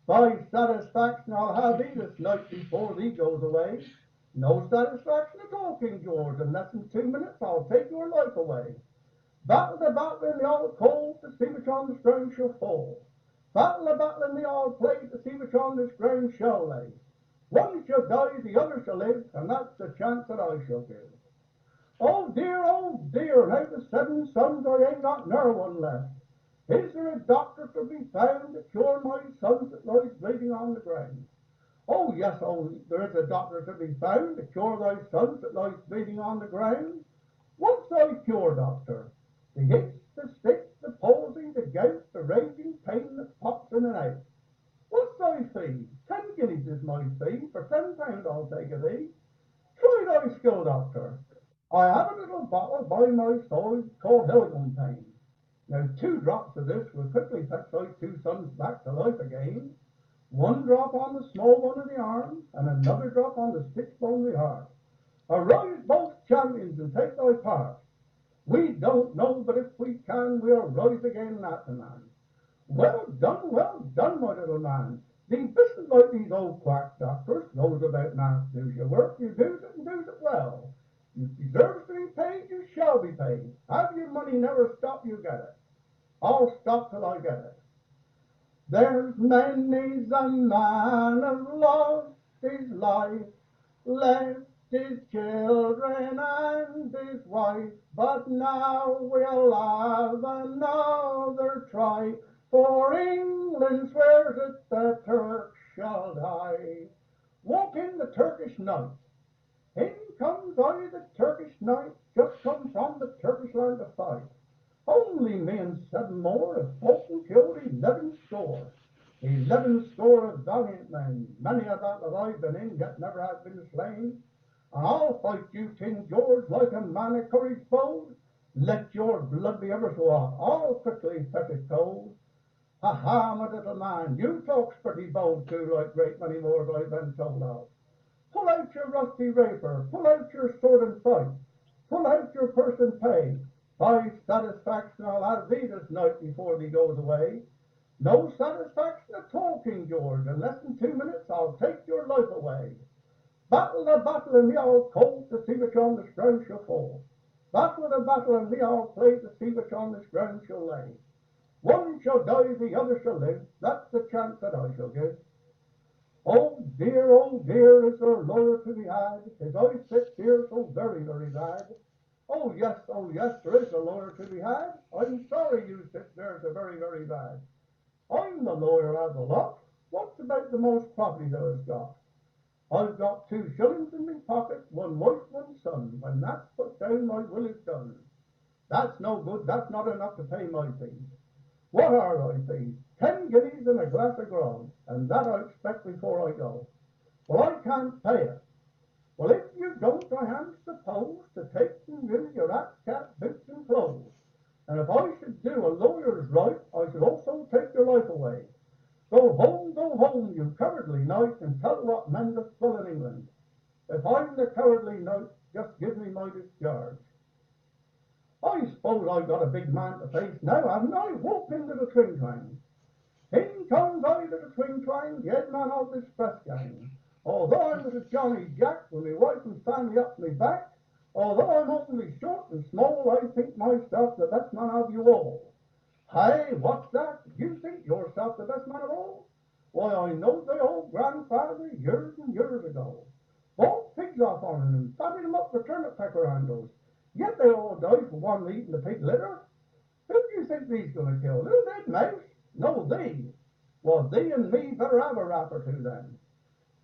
By satisfaction I'll have thee this night before thee goes away. No satisfaction at all, King George. In less than 2 minutes I'll take your life away. Battle the battle in the old cold to see which on this ground shall fall. Battle the battle in the old play to see which on this ground shall lay. One shall die, the other shall live, and that's the chance that I shall give. Oh dear, and out of 7 sons I ain't got ne'er one left. Is there a doctor to be found to cure my sons that lies bleeding on the ground? Oh yes, there is a doctor to be found to cure thy sons that lies bleeding on the ground. What's thy cure, doctor? The hits, the sticks, the palsy, the gout, the raging pain that pops in and out. What's thy fee? 10 guineas is my fee. For £10 I'll take of thee. Try thy skill, doctor. I have a little bottle by my side called Hilligum Pain. Now 2 drops of this will quickly fetch thy 2 sons back to life again. 1 drop on the small one of the arm, and another drop on the stitch bone of the heart. Arise, both champions, and take thy part. We don't know, but if we can, we'll rise again at the man. Well done, my little man. Thee bisn't like these old quack doctors, goes about and asks do's your work, you do's it and do's it well. You deserve to be paid, you shall be paid. Have your money never stop, you get it. I'll stop till I get it. There's many's a man have lost his life, left his children and his wife, but now we'll have another try, for England swears it the Turk shall die. Walk in the Turkish knight. In comes I, the Turkish knight, just come from the Turkish land to fight. Only me and 7 more have fought and killed 11 score. 11 score of valiant men, many a battle I've been in, yet never have been slain. And I'll fight you, King George, like a man of courage bold. Let your blood be ever so hot, I'll quickly fetch it cold. Ha ha, my little man, you talk's pretty bold too, like great many more as I've been told of. Pull out your rusty rapier, pull out your sword and fight. Pull out your purse and pay. By satisfaction I'll have thee this night before thee goes away. No satisfaction at all, King George. In less than 2 minutes I'll take your life away. Battle the battle in the old cold to see which on this ground shall fall. Battle the battle in the old play to see which on this ground shall lay. One shall die, the other shall live. That's the chance that I shall give. Oh dear, is there lawyer to be had? As I sit here so very, very bad. oh yes, there is a lawyer to be had. I'm sorry you sit there so very, very bad. I'm the lawyer of the lot. What's about the most property that I've got? I've got 2 shillings in my pocket, 1 wife, 1 son. When that's put down, my will is done. That's no good, that's not enough to pay my fees. What are thy fees? 10 guineas and a glass of grog, and that I expect before I go. Well, I can't pay it. Well, if you don't, I am supposed to take from you your hat, cap, boots, and clothes. And if I should do a lawyer's right, I should also take your life away. Go home, you cowardly knight, and tell what mendeth full in England. If I'm the cowardly knight, just give me my discharge. I suppose I've got a big man to face now, haven't I? Walk into the twin train. In comes I to the twin train, the head man of this press gang. Although I'm a Johnny Jack with my wife and family up my back, although I'm only short and small, I think myself the best man of you all. Hey, what's that? You think yourself the best man of all? Why, I know the old grandfather years and years ago. Bought pigs off on him and fatted him up for turnip pecker handles. Yet they all die for one eating the pig litter. Who do you think they's going to kill? Little dead mouse? No, thee. Well, thee and me better have a rap or two then.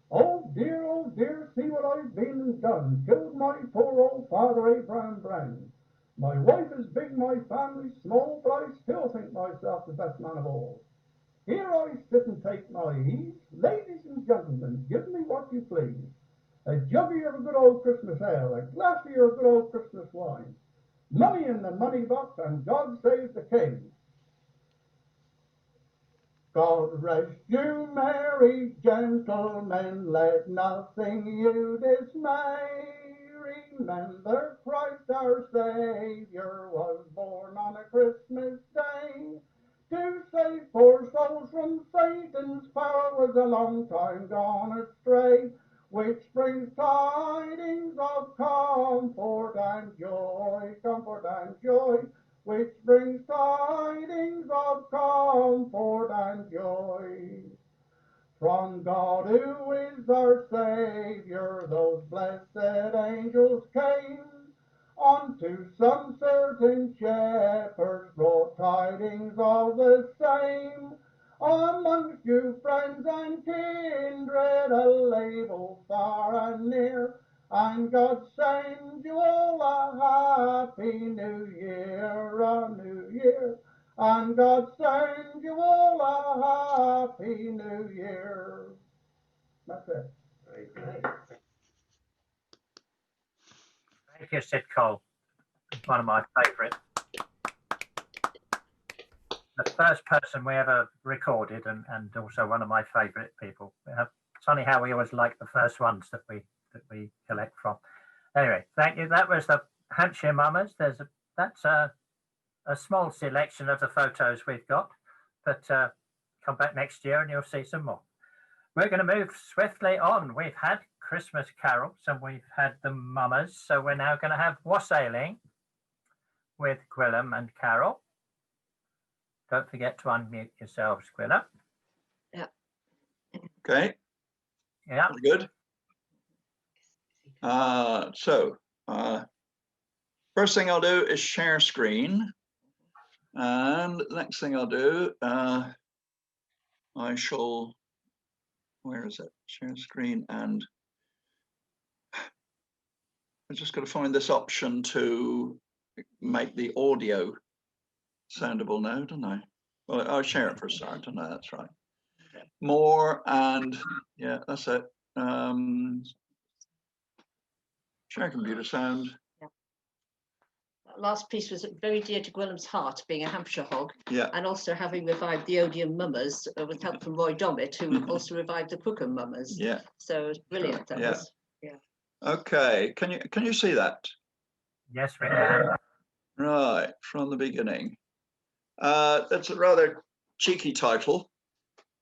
Oh dear, see what I've been and done. Killed my poor old father Abraham Brown. My wife is big, my family's small, but I still think myself the best man of all. Here I sit and take my ease. Ladies and gentlemen, give me what you please. A juggy of a good old Christmas ale, a glassy of good old Christmas wine. Money in the money box, and God save the king. God rest you, merry gentlemen, let nothing you dismay. Remember Christ our Savior was born on a Christmas day. To save poor souls from Satan's power was a long time gone astray, which brings tidings of comfort and joy, which brings tidings of comfort and joy. From God who is our Saviour, those blessed angels came, unto some certain shepherds brought tidings of the same. Amongst you friends and kindred, a label far and near, and God send you all a happy new year, and God send you all a happy new year. That's it. Thank you, Sid Cole. One of my favourite. The first person we ever recorded, and also one of my favourite people. It's funny how we always like the first ones that we collect from. Anyway, thank you. That was the Hampshire Mummers. That's a small selection of the photos we've got, but come back next year and you'll see some more. We're going to move swiftly on. We've had Christmas carols and we've had the Mummers, so we're now going to have Wassailing with Gwilym and Carol. Don't forget to unmute yourselves, Gwilym. Yeah. Okay. Yeah. Good. First thing I'll do is share screen. And the next thing I'll do, I shall, where is it? Share screen, and I just got to find this option to make the audio soundable now, don't I? Well, I'll share it for a start, don't I? That's right. More, and yeah, that's it. Share computer sound. Yeah. That last piece was very dear to Gwilym's heart, being a Hampshire hog, yeah, and also having revived the Odium Mummers with help from Roy Dommett, who also revived the Crookham Mummers. Yeah. So it was brilliant. That was. Yeah. Okay. Can you see that? Yes, we can. Right, from the beginning. That's a rather cheeky title,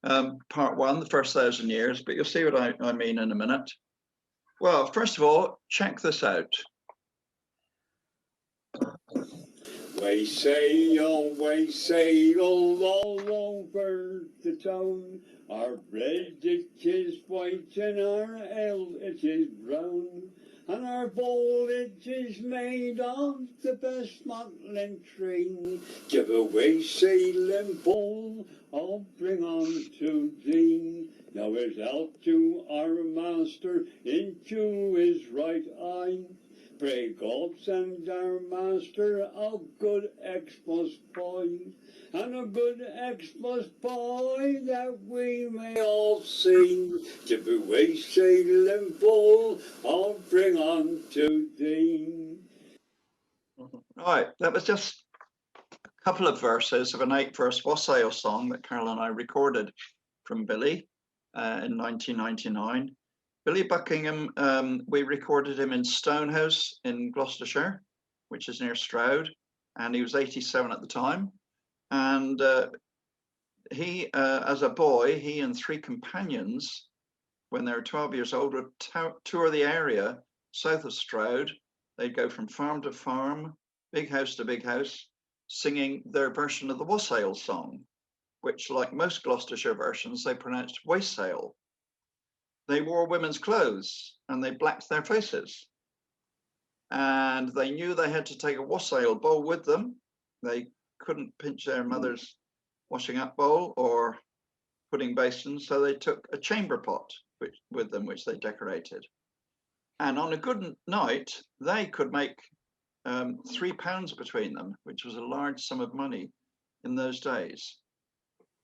part 1, the first 1,000 years, but you'll see what I mean in a minute. Well, first of all, check this out. We sail all over the town. Our bread it is white and our ale it is brown. and our foliage is made of the best motley tree. Give away sailing full, I'll bring on to thee. Now his help to our master into his right eye. Pray God send our master a good Xmas pie, and a good Xmas pie that we may all see. Give away sailing full, I'll bring on to thee. Right, that was just a couple of verses of an 8-verse wassail song that Carol and I recorded from Billy in 1999. Billy Buckingham, we recorded him in Stonehouse in Gloucestershire, which is near Stroud, and he was 87 at the time. And he, as a boy, he and 3 companions, when they were 12 years old, would tour the area south of Stroud. They'd go from farm to farm, big house to big house, singing their version of the wassail song, which, like most Gloucestershire versions, they pronounced wassail. They wore women's clothes and they blacked their faces. And they knew they had to take a wassail bowl with them. They couldn't pinch their mother's washing up bowl or pudding basin, so they took a chamber pot with them, which they decorated. And on a good night, they could make £3 between them, which was a large sum of money in those days.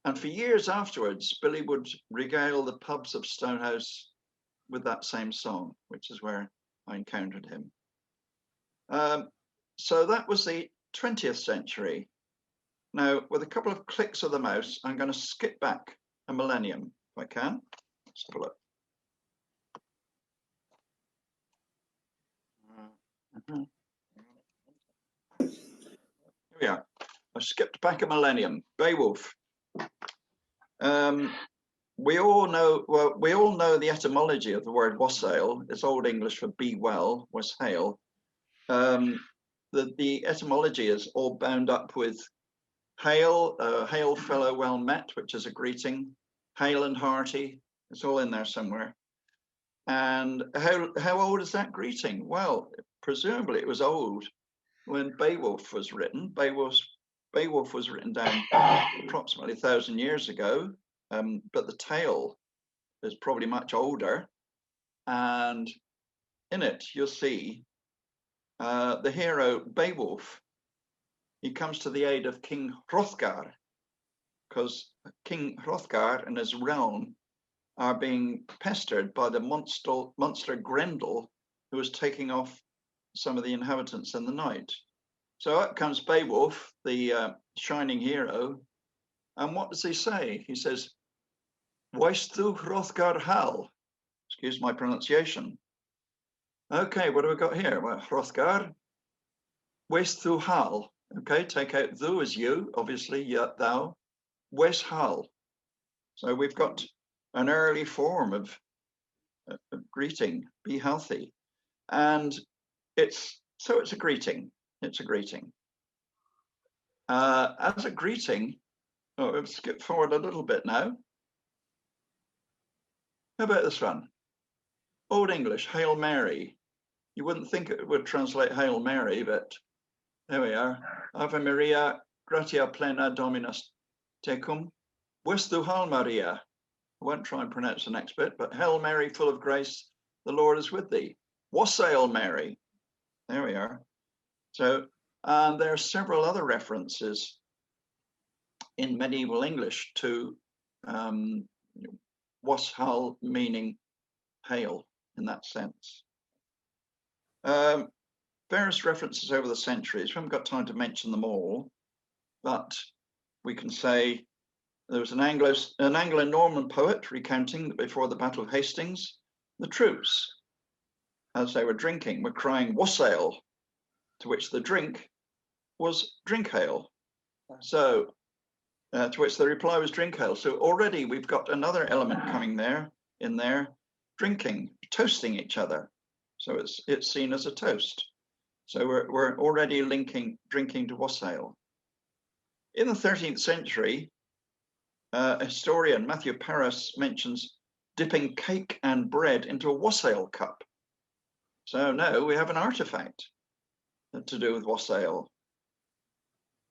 And for years afterwards, Billy would regale the pubs of Stonehouse with that same song, which is where I encountered him. So that was the 20th century. Now, with a couple of clicks of the mouse, I'm going to skip back a millennium, if I can. Let's have a look. Here we are. I skipped back a millennium. Beowulf. We all know the etymology of the word wassail. It's Old English for be well, wassail. The etymology is all bound up with hail, hail fellow well met, which is a greeting, hail and hearty. It's all in there somewhere. And how old is that greeting? Well, presumably it was old when Beowulf was written. Beowulf was written down approximately 1,000 years ago, but the tale is probably much older. And in it, you'll see the hero Beowulf. He comes to the aid of King Hrothgar, because King Hrothgar and his realm are being pestered by the monster Grendel, who is taking off some of the inhabitants in the night. So up comes Beowulf, the shining hero, and what does he say? He says, "Weißt du Hrothgar Hal?" Excuse my pronunciation. Okay, what have we got here? Well, Hrothgar, weißt du Hal? Okay, take out "thu" as you, obviously, thou. Wes Hal. So we've got an early form of greeting, be healthy. And it's a greeting. It's a greeting. As a greeting, we'll skip forward a little bit now. How about this one? Old English, Hail Mary. You wouldn't think it would translate Hail Mary, but there we are. Ave Maria, gratia plena Dominus tecum. West tu Hail Maria. I won't try and pronounce the next bit, but Hail Mary, full of grace, the Lord is with thee. Wassail Mary. There we are. So, and there are several other references in medieval English to wassail, meaning hail in that sense. Various references over the centuries. We haven't got time to mention them all, but we can say there was an Anglo-Norman poet recounting that before the Battle of Hastings, the troops, as they were drinking, were crying wassail, to which the drink was drink hail. So, to which the reply was drink hail. So already we've got another element coming in there, drinking, toasting each other. So it's seen as a toast. So we're already linking drinking to wassail. In the 13th century, historian Matthew Paris mentions dipping cake and bread into a wassail cup. So no, we have an artifact to do with wassail.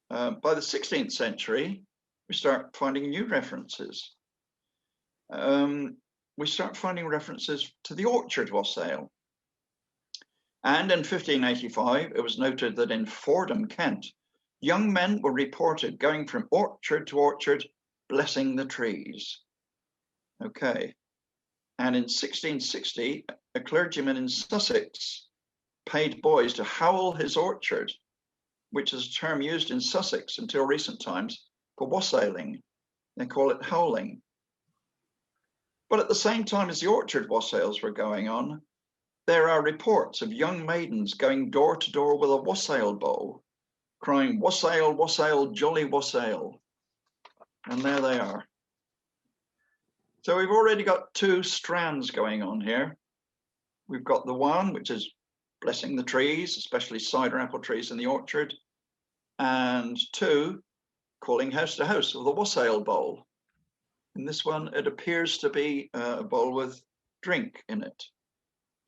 By the 16th century, we start finding new references. We start finding references to the orchard wassail. And in 1585, it was noted that in Fordham, Kent, young men were reported going from orchard to orchard, blessing the trees. Okay. And in 1660, a clergyman in Sussex paid boys to howl his orchard, which is a term used in Sussex until recent times for wassailing. They call it howling. But at the same time as the orchard wassails were going on, there are reports of young maidens going door to door with a wassail bowl, crying, "Wassail, wassail, jolly wassail." And there they are. So we've already got two strands going on here. We've got the one, which is blessing the trees, especially cider apple trees in the orchard, and two, calling house to house with a wassail bowl. In this one, it appears to be a bowl with drink in it,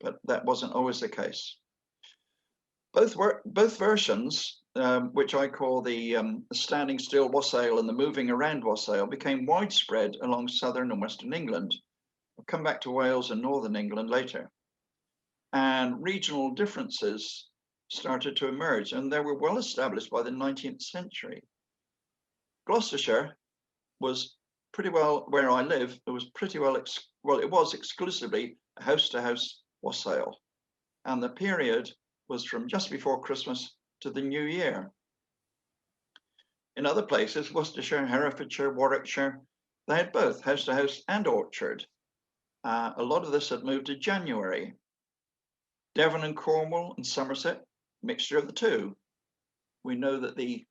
but that wasn't always the case. Both versions, which I call the standing still wassail and the moving around wassail, became widespread along southern and western England. I'll come back to Wales and northern England later. And regional differences started to emerge, and they were well established by the 19th century. Gloucestershire was pretty well, where I live, it was pretty well, it was exclusively a house-to-house wassail. And the period was from just before Christmas to the New Year. In other places, Worcestershire, Herefordshire, Warwickshire, they had both house-to-house and orchard. A lot of this had moved to January. Devon and Cornwall and Somerset, mixture of the two. We know that the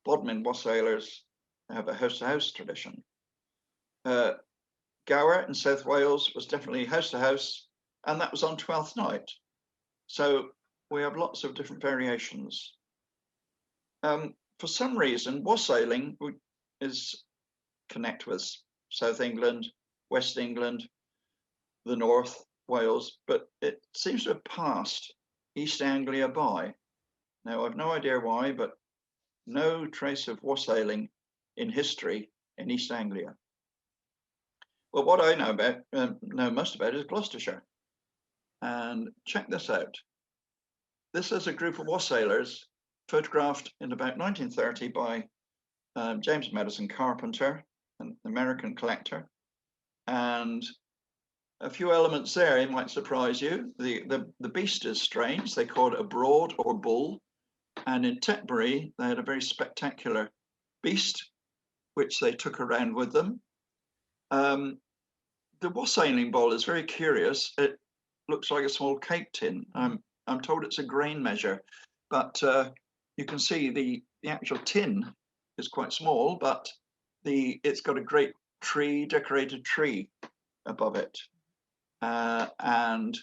Bodmin wassailers have a house-to-house tradition. Gower in South Wales was definitely house-to-house, and that was on Twelfth Night. So we have lots of different variations. For some reason, wassailing is connect with South England, West England, the North, Wales, but it seems to have passed East Anglia by. Now, I've no idea why, but no trace of wassailing in history in East Anglia. Well, what I know most about is Gloucestershire. And check this out. This is a group of wassailers photographed in about 1930 by James Madison Carpenter, an American collector. And a few elements there, it might surprise you. The beast is strange. They call it a broad or bull. And in Tetbury, they had a very spectacular beast, which they took around with them. The wassailing bowl is very curious. It looks like a small cake tin. I'm told it's a grain measure, but you can see the actual tin is quite small, but it's got a great tree, decorated tree above it. And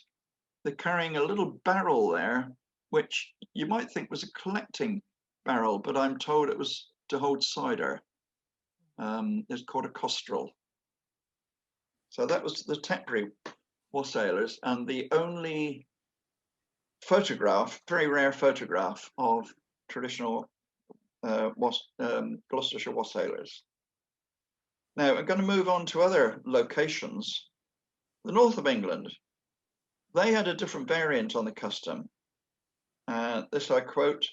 they're carrying a little barrel there, which you might think was a collecting barrel, but I'm told it was to hold cider. It's called a costrel. So that was the Tetbury wassailers, and the only photograph, very rare photograph of traditional Gloucestershire wassailers. Now I'm going to move on to other locations. The north of England, they had a different variant on the custom. This I quote,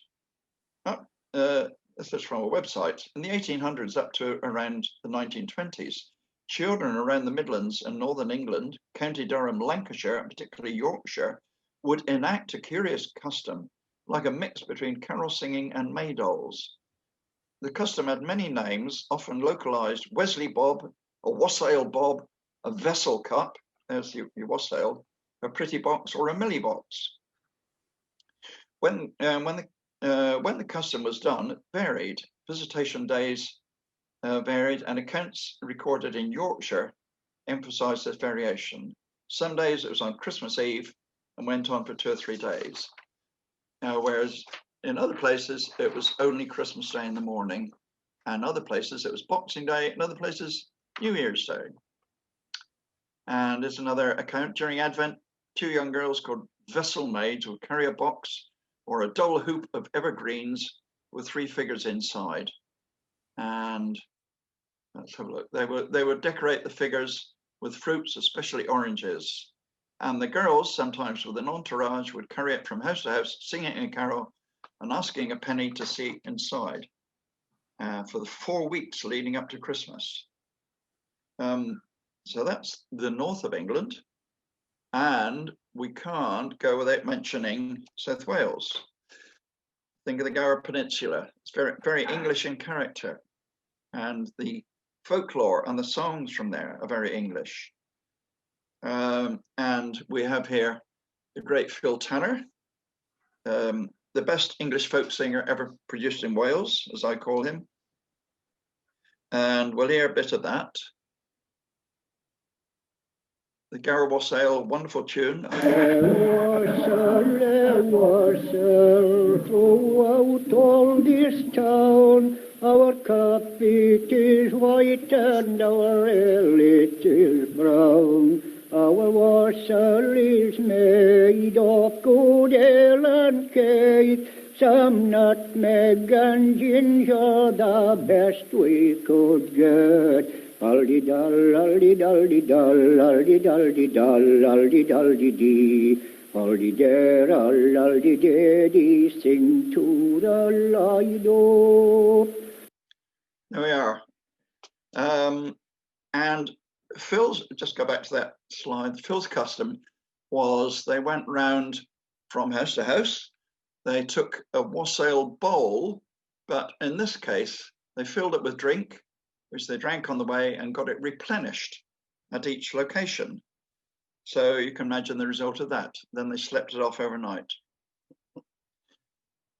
this is from a website. In the 1800s up to around the 1920s, children around the Midlands and northern England, County Durham, Lancashire, and particularly Yorkshire, would enact a curious custom, like a mix between carol singing and Maydolls. The custom had many names, often localized: Wesley Bob, a wassail bob, a vessel cup, there's your wassail, a pretty box, or a millie box. When the custom was done, it varied. Visitation days varied, and accounts recorded in Yorkshire emphasised this variation. Some days it was on Christmas Eve and went on for 2 or 3 days, whereas in other places it was only Christmas Day in the morning, and other places it was Boxing Day, and other places New Year's Day. And there's another account. During Advent, two young girls called vessel maids would carry a box or a double hoop of evergreens with 3 figures inside. And let's have a look. They would decorate the figures with fruits, especially oranges. And the girls, sometimes with an entourage, would carry it from house to house, singing a carol and asking a penny to see inside for the 4 weeks leading up to Christmas. So that's the north of England. And we can't go without mentioning South Wales. Think of the Gower Peninsula. It's very, very English in character. And the folklore and the songs from there are very English. And we have here the great Phil Tanner, the best English folk singer ever produced in Wales, as I call him. And we'll hear a bit of that. The Gower Wassail, wonderful tune. Throughout all this town, our carpet is white and our ale it is brown. Our wassail is made of good ale and cake, some nutmeg and ginger, the best we could get. Aldi-dal, aldi-dal-di-dal, aldi-dal-di-dal, aldi-dal-di-dee. Aldi-der, aldi-dee, sing to the lido. There we are. And Phil's, just go back to that slide, Phil's custom was they went round from house to house. They took a wassail bowl, but in this case, they filled it with drink, which they drank on the way and got it replenished at each location. So you can imagine the result of that. Then they slept it off overnight.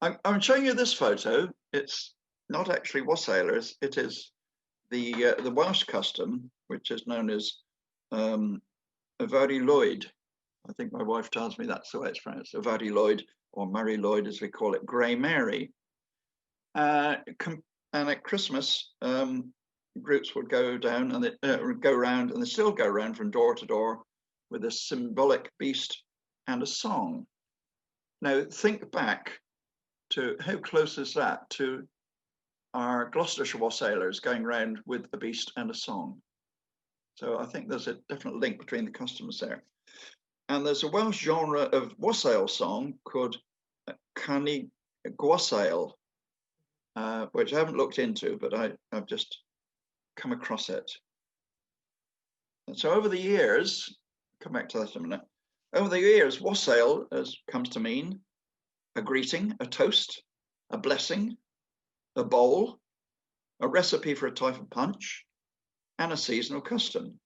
I'm showing you this photo. It's not actually wassailers. It is the Welsh custom, which is known as Yfari Lloyd. I think my wife tells me that's the way it's pronounced. Yfari Lloyd, or Mary Lloyd as we call it, Grey Mary. And at Christmas, groups would go down and they go around, and they still go around from door to door with a symbolic beast and a song. Now think back to how close is that to our Gloucestershire wassailers going around with a beast and a song. So I think there's a definite link between the customs there. And there's a Welsh genre of wassail song called Canu Gwassail, which I haven't looked into, but I've just come across it. And so over the years, come back to that in a minute. Over the years, wassail comes to mean a greeting, a toast, a blessing, a bowl, a recipe for a type of punch, and a seasonal custom.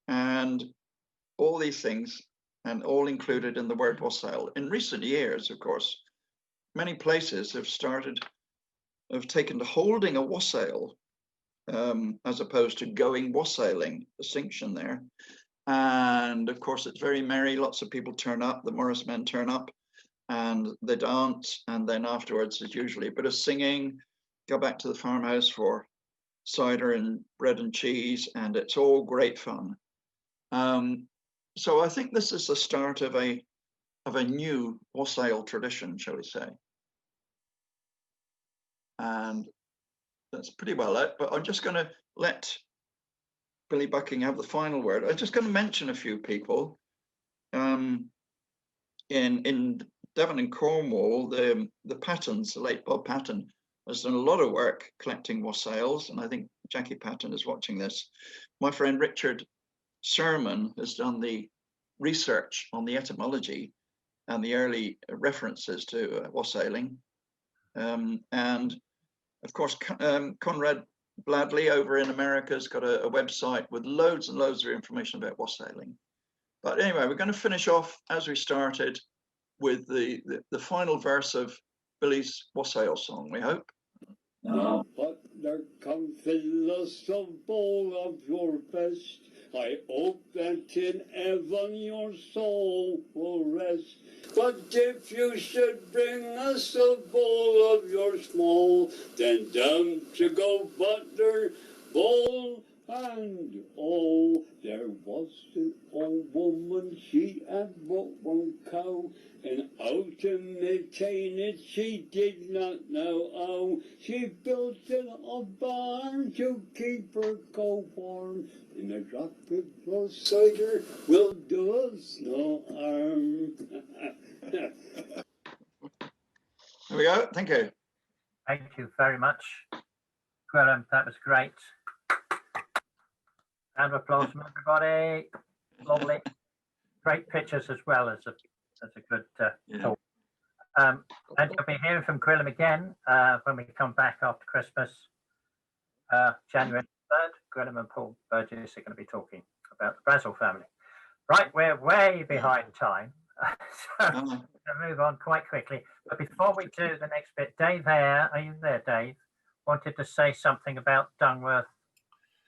And all these things, and all included in the word wassail. In recent years, of course, many places have taken to holding a wassail as opposed to going wassailing, distinction there. And of course, it's very merry. Lots of people turn up. The Morris men turn up and they dance. And then afterwards, there's usually a bit of singing, go back to the farmhouse for cider and bread and cheese. And it's all great fun. So I think this is the start of a new wassail tradition, shall we say. And that's pretty well out, but I'm just going to let Billy Bucking have the final word. I'm just going to mention a few people. In Devon and Cornwall, the Pattons, the late Bob Patton, has done a lot of work collecting wassails, and I think Jackie Patton is watching this. My friend Richard Sermon has done the research on the etymology and the early references to wassailing. And of course, Conrad Bladley over in America has got a website with loads and loads of information about wassailing. But anyway, we're going to finish off as we started with the final verse of Billy's wassail song, we hope. Now, butler, come fill us a bowl of your best. I hope that in heaven your soul will rest. But if you should bring us a bowl of your small, then down to go, butler, bowl and all. There was an old woman, she had but one cow, and out in the tainted she did not know. Oh, she built a little barn to keep her cow warm, and a drop of raw cider will do us no harm. There we go. Thank you. Thank you very much, Gwilym. That was great. Round of applause from everybody. Lovely. Great pictures as well as a good talk. And you'll be hearing from Gwilym again when we come back after Christmas, January 3rd. Gwilym and Paul Burgess are going to be talking about the Brazel family. Right, we're way behind time. So we're going to move on quite quickly. But before we do the next bit, Dave Eyre, are you there, Dave? Wanted to say something about Dungworth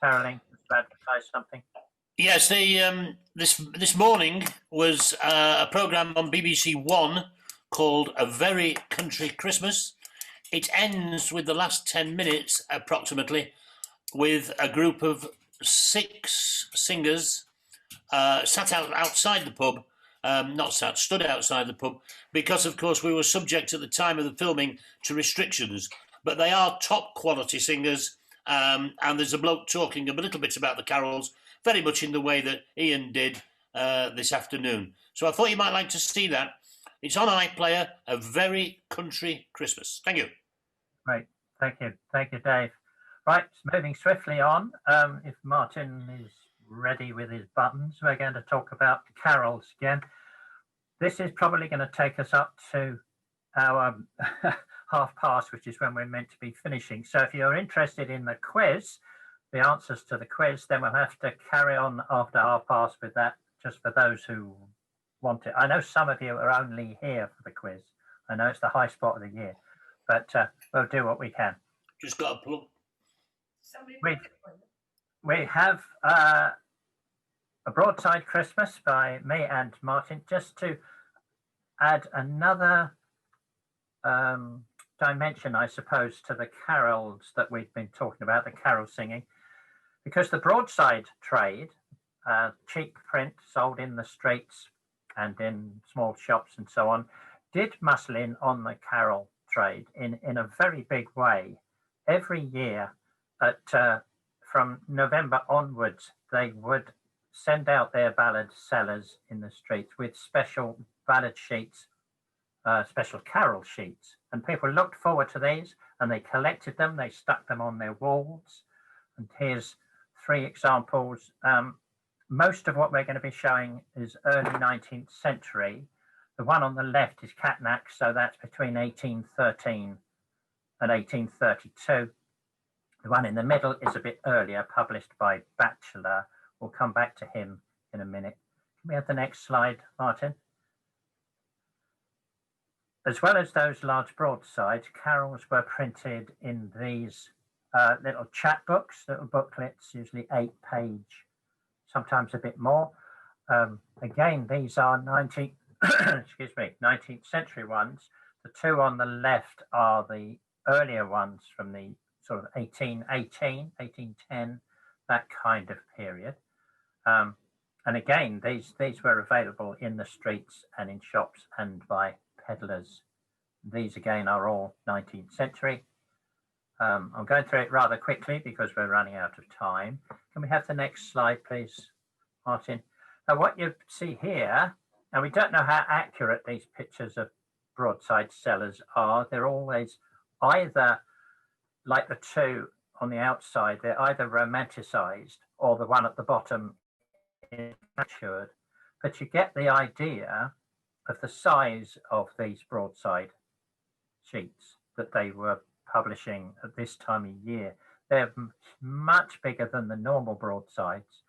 caroling, to advertise something. Yes, this morning was a programme on BBC One called A Very Country Christmas. It ends with the last 10 minutes, approximately, with a group of 6 singers sat outside the pub, stood outside the pub, because, of course, we were subject at the time of the filming to restrictions. But they are top quality singers, and there's a bloke talking a little bit about the carols, very much in the way that Ian did this afternoon. So I thought you might like to see that. It's on iPlayer, A Very Country Christmas. Thank you. Right, thank you, Dave. Right, moving swiftly on. If Martin is ready with his buttons, we're going to talk about carols again. This is probably going to take us up to our past, which is when we're meant to be finishing. So if you're interested in the quiz, the answers to the quiz, then we'll have to carry on after past with that, just for those who want it. I know some of you are only here for the quiz. I know it's the high spot of the year, but we'll do what we can. Just got a plug. We have a Broadside Christmas by me and Martin, just to add another dimension, I suppose, to the carols that we've been talking about, the carol singing, because the broadside trade, cheap print sold in the streets and in small shops and so on, did muscle in on the carol trade in a very big way. Every year, from November onwards, they would send out their ballad sellers in the streets with special ballad sheets, special carol sheets, and people looked forward to these and they collected them, they stuck them on their walls. And here's 3 examples. Most of what we're going to be showing is early 19th century. The one on the left is Catnack, so that's between 1813 and 1832. The one in the middle is a bit earlier, published by Batchelor. We'll come back to him in a minute. Can we have the next slide, Martin? As well as those large broadsides, carols were printed in these little chapbooks, little booklets, usually 8-page, sometimes a bit more. Again, these are 19th century ones. The 2 on the left are the earlier ones from the sort of 1818, 1810, that kind of period. And again, these were available in the streets and in shops and by peddlers. These again are all 19th century. I'm going through it rather quickly because we're running out of time. Can we have the next slide, please, Martin? Now, what you see here, and we don't know how accurate these pictures of broadside sellers are. They're always either, like the 2 on the outside, they're either romanticized or the one at the bottom is matured. But you get the idea of the size of these broadside sheets that they were publishing at this time of year. They're much bigger than the normal broadsides.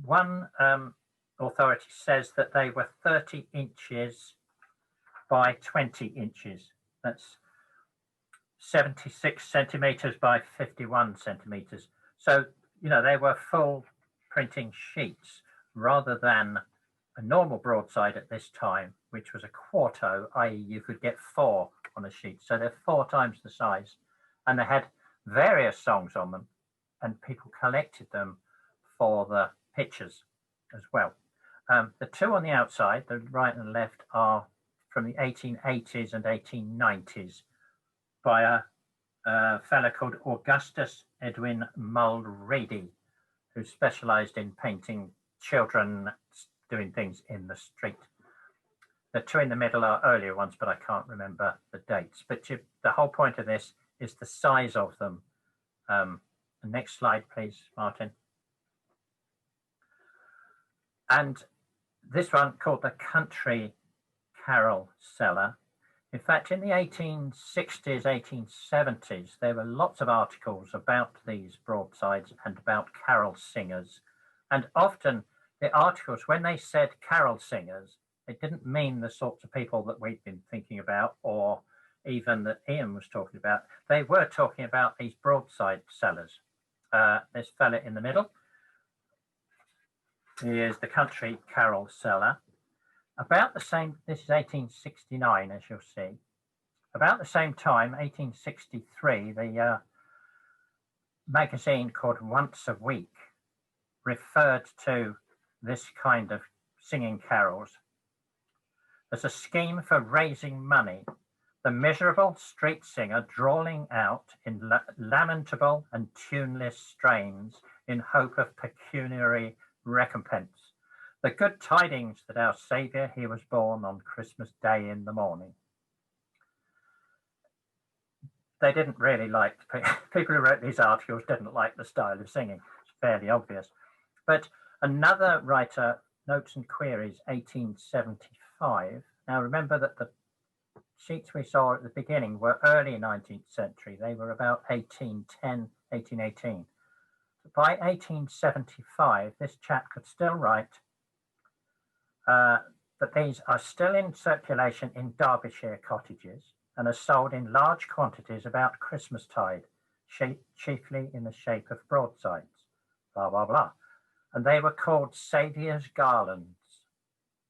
One authority says that they were 30 inches by 20 inches. That's 76 centimeters by 51 centimeters. So, you know, they were full printing sheets rather than a normal broadside at this time, which was a quarto, i.e. you could get 4 on a sheet. So they're 4 times the size, and they had various songs on them. and people collected them for the pictures as well. The two on the outside, the right and left, are from the 1880s and 1890s by a fella called Augustus Edwin Mulready, who specialized in painting children doing things in the street. The two in the middle are earlier ones, but I can't remember the dates. But the whole point of this is the size of them. Next slide, please, Martin. And this one called the Country Carol Seller. In fact, in the 1860s, 1870s, there were lots of articles about these broadsides and about carol singers. And often the articles, when they said carol singers, it didn't mean the sorts of people that we've been thinking about, or even that Ian was talking about. They were talking about these broadside sellers. This fella in the middle, he is the Country Carol Seller. About the same, this is 1869, as you'll see. About the same time, 1863, the magazine called Once a Week referred to this kind of singing carols as a scheme for raising money. The miserable street singer drawling out in lamentable and tuneless strains in hope of pecuniary recompense. The good tidings that our Saviour, he was born on Christmas Day in the morning. They didn't really like, people who wrote these articles didn't like the style of singing. It's fairly obvious. But another writer, Notes and Queries, 1875. Now remember that the sheets we saw at the beginning were early 19th century. They were about 1810, 1818. By 1875, this chap could still write that these are still in circulation in Derbyshire cottages and are sold in large quantities about Christmastide, chiefly in the shape of broadsides, blah, blah, blah. And they were called Saviour's Garlands.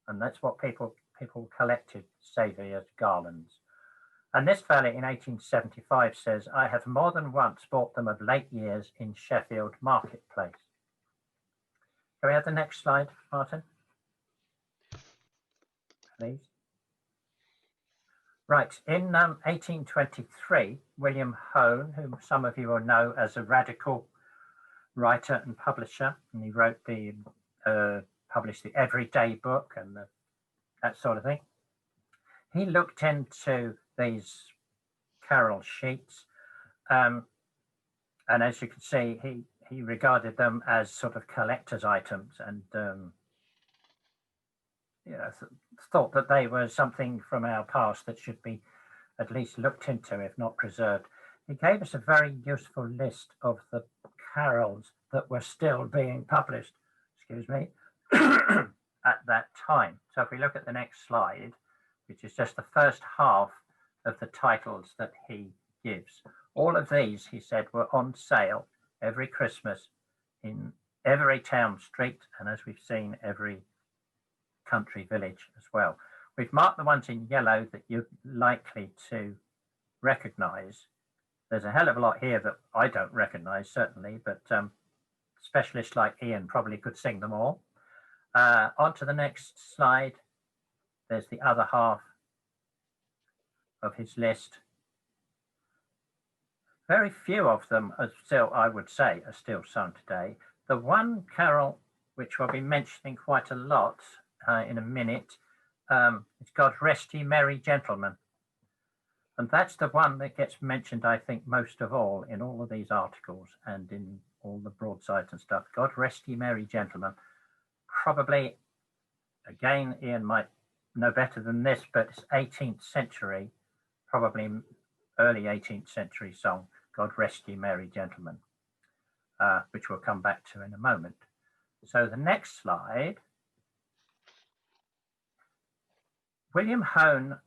And that's what people collected, Saviour's Garlands. And this fella in 1875 says, I have more than once bought them of late years in Sheffield Marketplace. Can we have the next slide, Martin? Please. Right, in 1823, William Hone, whom some of you will know as a radical writer and publisher, and he wrote published the Everyday Book and that sort of thing. He looked into these carol sheets, and as you can see, he regarded them as sort of collector's items, and thought that they were something from our past that should be at least looked into, if not preserved. He gave us a very useful list of the carols that were still being published, excuse me, at that time. So if we look at the next slide, which is just the first half of the titles that he gives. All of these, he said, were on sale every Christmas in every town street, and as we've seen, every country village as well. We've marked the ones in yellow that you're likely to recognize. There's a hell of a lot here that I don't recognize, certainly, but specialists like Ian probably could sing them all. On to the next slide. There's the other half of his list. Very few of them are still, I would say, are still sung today. The one carol which we'll be mentioning quite a lot in a minute is God Rest Ye Merry Gentlemen. And that's the one that gets mentioned, I think, most of all in all of these articles and in all the broadsides and stuff. God Rest Ye Merry Gentlemen. Probably, again, Ian might know better than this, but it's 18th century, probably early 18th century song, God Rest Ye Merry Gentlemen, which we'll come back to in a moment. So the next slide, William Hone,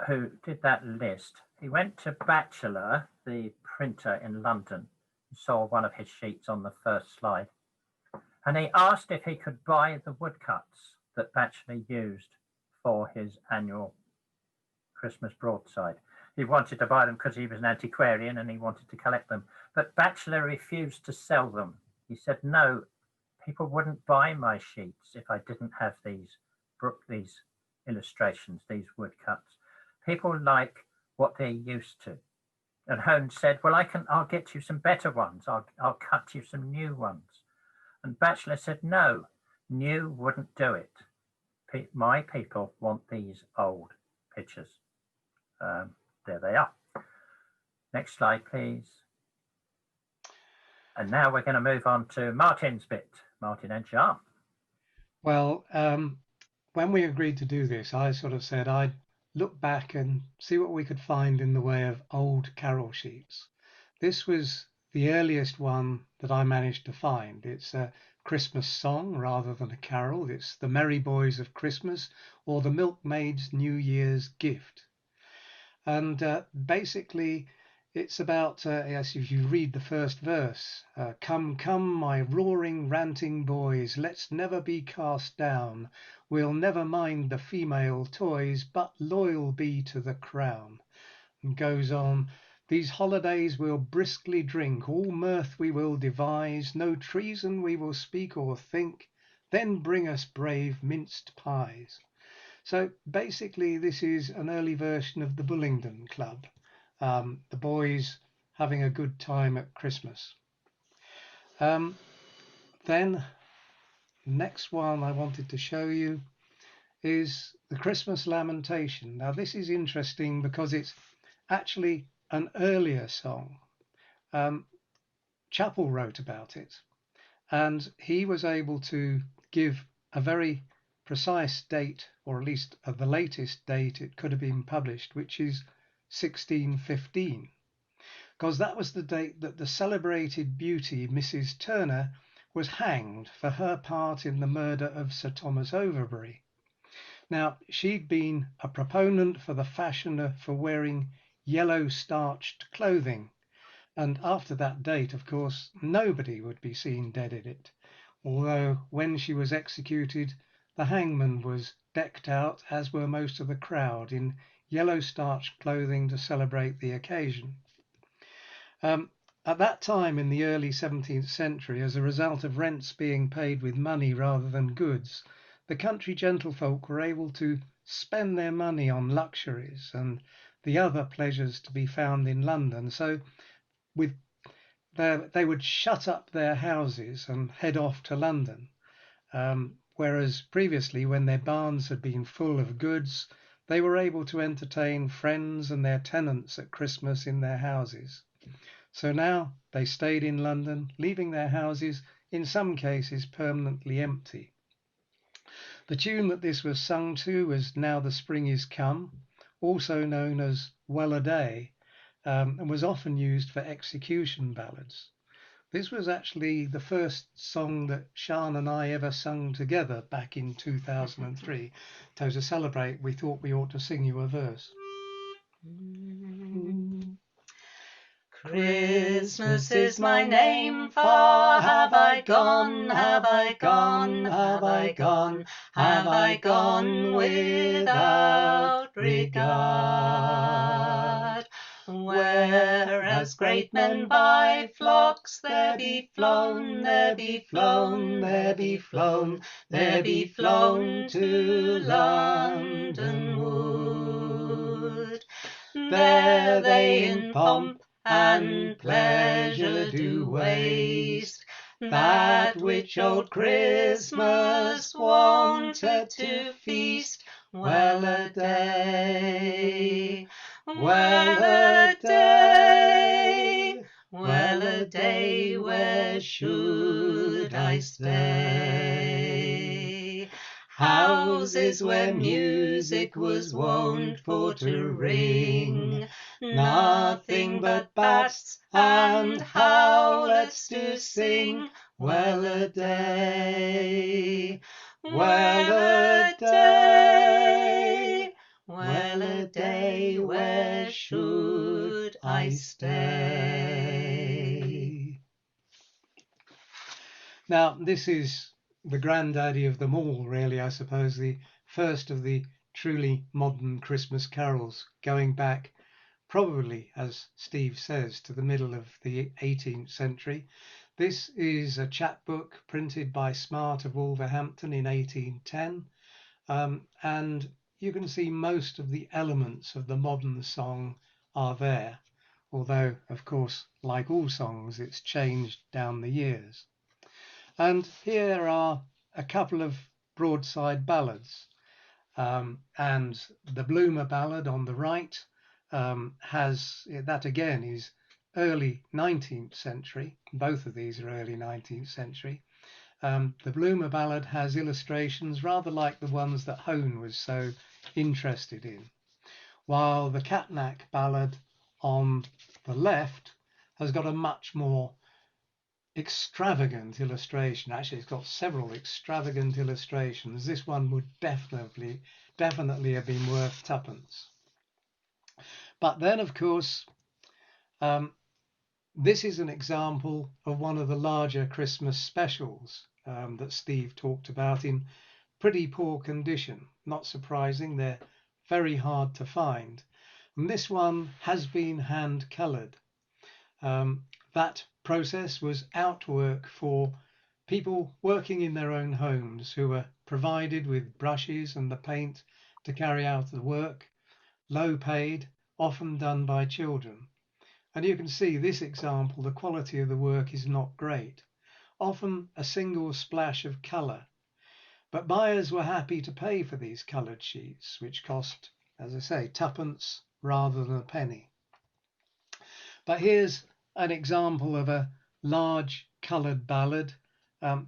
who did that list, he went to Batchelor, the printer in London, and saw one of his sheets on the first slide. And he asked if he could buy the woodcuts that Batchelor used for his annual Christmas broadside. he wanted to buy them because he was an antiquarian and he wanted to collect them. But Batchelor refused to sell them. He said, no, people wouldn't buy my sheets if I didn't have these illustrations, these woodcuts. People like what they're used to. And Hone said, well, I'll get you some better ones. I'll cut you some new ones. And Batchelor said, no, new wouldn't do it. My people want these old pictures. There they are. Next slide, please. And now we're going to move on to Martin's bit. Martin HR. Well, when we agreed to do this, I sort of said I'd look back and see what we could find in the way of old carol sheets. This was the earliest one that I managed to find. It's a Christmas song rather than a carol. It's The Merry Boys of Christmas or The Milkmaid's New Year's Gift. And basically, it's about, yes, if you read the first verse, come, come, my roaring, ranting boys, let's never be cast down. We'll never mind the female toys, but loyal be to the crown. And goes on, these holidays we'll briskly drink, all mirth we will devise, no treason we will speak or think, then bring us brave minced pies. So basically, this is an early version of the Bullingdon Club. The boys having a good time at Christmas. Then next one I wanted to show you is the Christmas Lamentation. Now this is interesting because it's actually an earlier song. Chappell wrote about it, and he was able to give a very precise date, or at least the latest date it could have been published, which is 1615, because that was the date that the celebrated beauty Mrs. Turner was hanged for her part in the murder of Sir Thomas Overbury. Now, she'd been a proponent for the fashion for wearing yellow starched clothing, and after that date, of course, nobody would be seen dead in it, although when she was executed, the hangman was decked out, as were most of the crowd, in yellow starched clothing to celebrate the occasion. At that time in the early 17th century, as a result of rents being paid with money rather than goods, the country gentlefolk were able to spend their money on luxuries and the other pleasures to be found in London. So they would shut up their houses and head off to London. Whereas previously, when their barns had been full of goods, they were able to entertain friends and their tenants at Christmas in their houses. So now they stayed in London, leaving their houses, in some cases, permanently empty. The tune that this was sung to was Now the Spring is Come, also known as Well a Day, and was often used for execution ballads. This was actually the first song that Sian and I ever sung together back in 2003. So to celebrate, we thought we ought to sing you a verse. Christmas is my name, far have I gone, have I gone, have I gone, have I gone without regard. Whereas great men by flocks there be flown, there be flown, there be flown, there be flown to London wood. There they in pomp and pleasure do waste that which old Christmas wanted to feast. Well a day, well a day, well a day, where should I stay? Houses where music was wont for to ring, nothing but bats and howlets to sing. Well a day, well a day, well a day, where should I stay? Now, this is the granddaddy of them all, really, I suppose, the first of the truly modern Christmas carols, going back probably, as Steve says, to the middle of the 18th century. This is a chapbook printed by Smart of Wolverhampton in 1810, and you can see most of the elements of the modern song are there, although, of course, like all songs, it's changed down the years. And here are a couple of broadside ballads, and the Bloomer ballad on the right has, that again is early 19th century. Both of these are early 19th century. The Bloomer ballad has illustrations rather like the ones that Hone was so interested in, while the Catnach ballad on the left has got a much more extravagant illustration. Actually, it's got several extravagant illustrations. This one would definitely have been worth twopence. But then, of course, this is an example of one of the larger Christmas specials that Steve talked about in pretty poor condition. Not surprising, they're very hard to find. And this one has been hand coloured. That process was outwork for people working in their own homes who were provided with brushes and the paint to carry out the work, low paid, often done by children. And you can see this example, the quality of the work is not great, often a single splash of colour. But buyers were happy to pay for these coloured sheets, which cost, as I say, twopence rather than a penny. But here's an example of a large coloured ballad,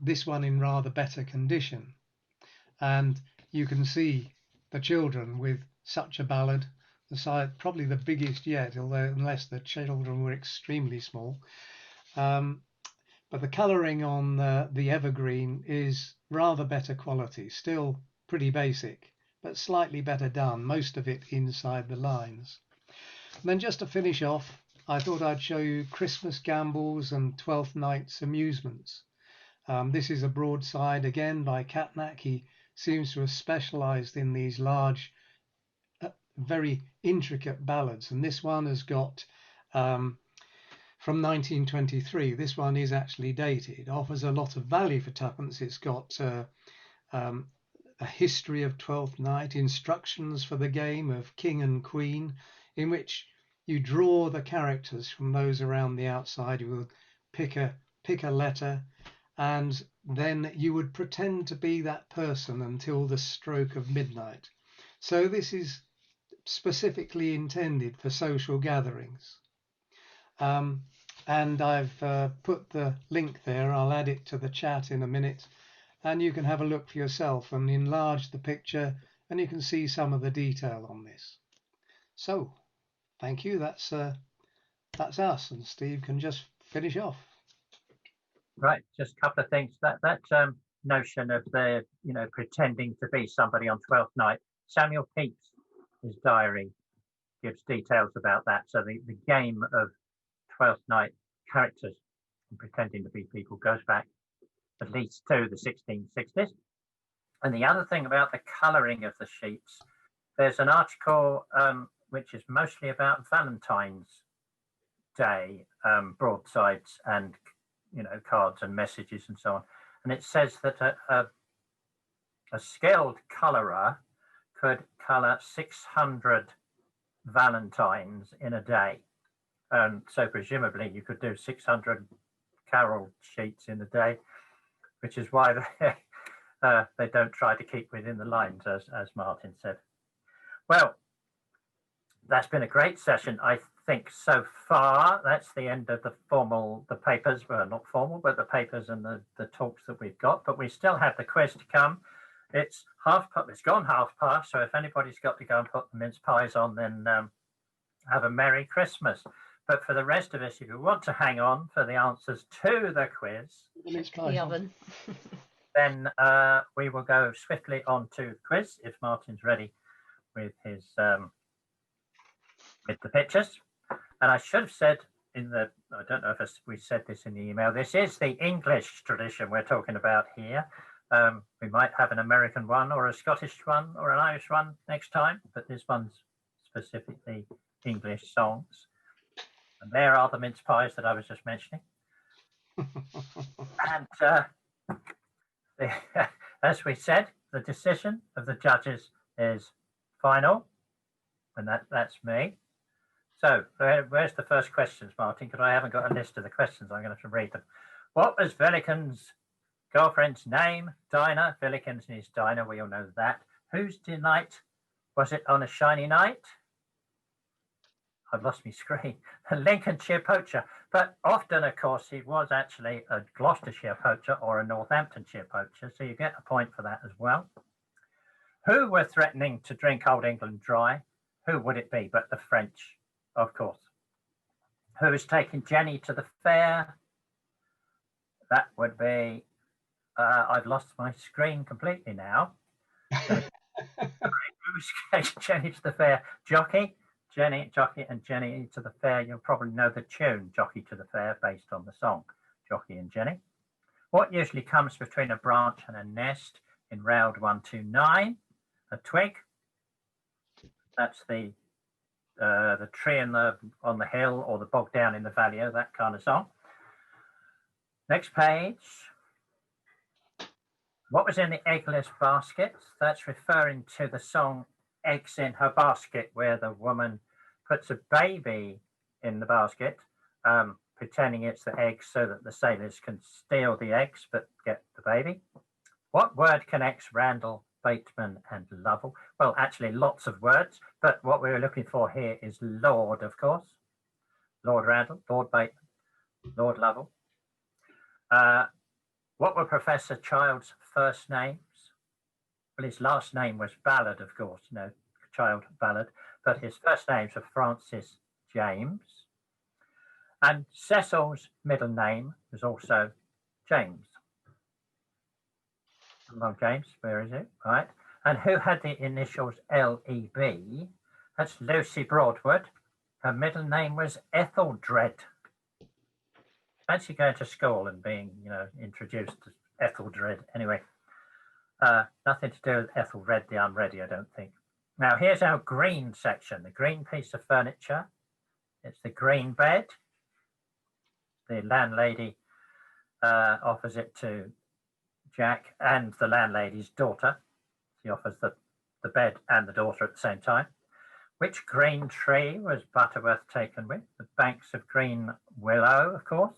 this one in rather better condition. And you can see the children with such a ballad, the size, probably the biggest yet, although unless the children were extremely small. But the colouring on the evergreen is rather better quality, still pretty basic, but slightly better done, most of it inside the lines. And then just to finish off, I thought I'd show you Christmas Gambles and Twelfth Night's Amusements. This is a broadside again by Catnach. He seems to have specialised in these large, very intricate ballads, and this one has got from 1923. This one is actually dated. It offers a lot of value for twopence. It's got a history of Twelfth Night, instructions for the game of King and Queen, in which you draw the characters from those around the outside. You will pick a letter, and then you would pretend to be that person until the stroke of midnight. So this is specifically intended for social gatherings. And I've put the link there. I'll add it to the chat in a minute, and you can have a look for yourself and enlarge the picture, and you can see some of the detail on this. So thank you. That's us, and Steve can just finish off. Right, just a couple of things. That notion of the pretending to be somebody on Twelfth Night. Samuel Pepys, his diary, gives details about that. So the game of Twelfth Night characters and pretending to be people goes back at least to the 1660s. And the other thing about the colouring of the sheets, there's an article which is mostly about Valentine's Day broadsides and cards and messages and so on. And it says that a skilled colourer could colour 600 Valentines in a day. So presumably you could do 600 carol sheets in a day, which is why they don't try to keep within the lines, as Martin said. Well, that's been a great session, I think, so far. That's the end of the papers. Well, not formal, but the papers and the talks that we've got. But we still have the quiz to come. It's gone half past, so if anybody's got to go and put the mince pies on, then have a Merry Christmas. But for the rest of us, if you want to hang on for the answers to the quiz, the oven. then we will go swiftly on to the quiz if Martin's ready with his with the pictures. And I should have said I don't know if we said this in the email, this is the English tradition we're talking about here. We might have an American one or a Scottish one or an Irish one next time, but this one's specifically English songs. And there are the mince pies that I was just mentioning. And as we said, the decision of the judges is final, and that's me. So where's the first questions, Martin? Because I haven't got a list of the questions. I'm going to have to read them. What was Villikin's girlfriend's name? Dinah. Villikins is Dinah. We all know that. Whose delight was it on a shiny night? I've lost my screen. A Lincolnshire poacher. But often, of course, he was actually a Gloucestershire poacher or a Northamptonshire poacher. So you get a point for that as well. Who were threatening to drink Old England dry? Who would it be but the French, of course? Who is taking Jenny to the fair? That would be, I've lost my screen completely now. Who's taking Jenny to the fair? Jockey and Jenny to the fair. You'll probably know the tune, Jockey to the Fair, based on the song, Jockey and Jenny. What usually comes between a branch and a nest in Roud 129? A twig. That's the tree on the hill or the bog down in the valley, that kind of song. Next page. What was in the eggless basket? That's referring to the song Eggs in Her Basket, where the woman puts a baby in the basket, pretending it's the eggs so that the sailors can steal the eggs but get the baby. What word connects Randall, Bateman and Lovell? Well, actually lots of words, but what we're looking for here is Lord, of course. Lord Randall, Lord Bateman, Lord Lovell. What were Professor Child's first names? Well, his last name was Ballard, of course, Child Ballard, but his first names were Francis James. And Cecil's middle name was also James. Hello, James, where is it? Right. And who had the initials LEB? That's Lucy Broadwood. Her middle name was Etheldred. Fancy going to school and being, introduced to Etheldred. Anyway, nothing to do with Ethelred the Unready, I don't think. Now, here's our green section, the green piece of furniture. It's the green bed. The landlady offers it to Jack and the landlady's daughter. She offers the bed and the daughter at the same time. Which green tree was Butterworth taken with? The banks of green willow, of course.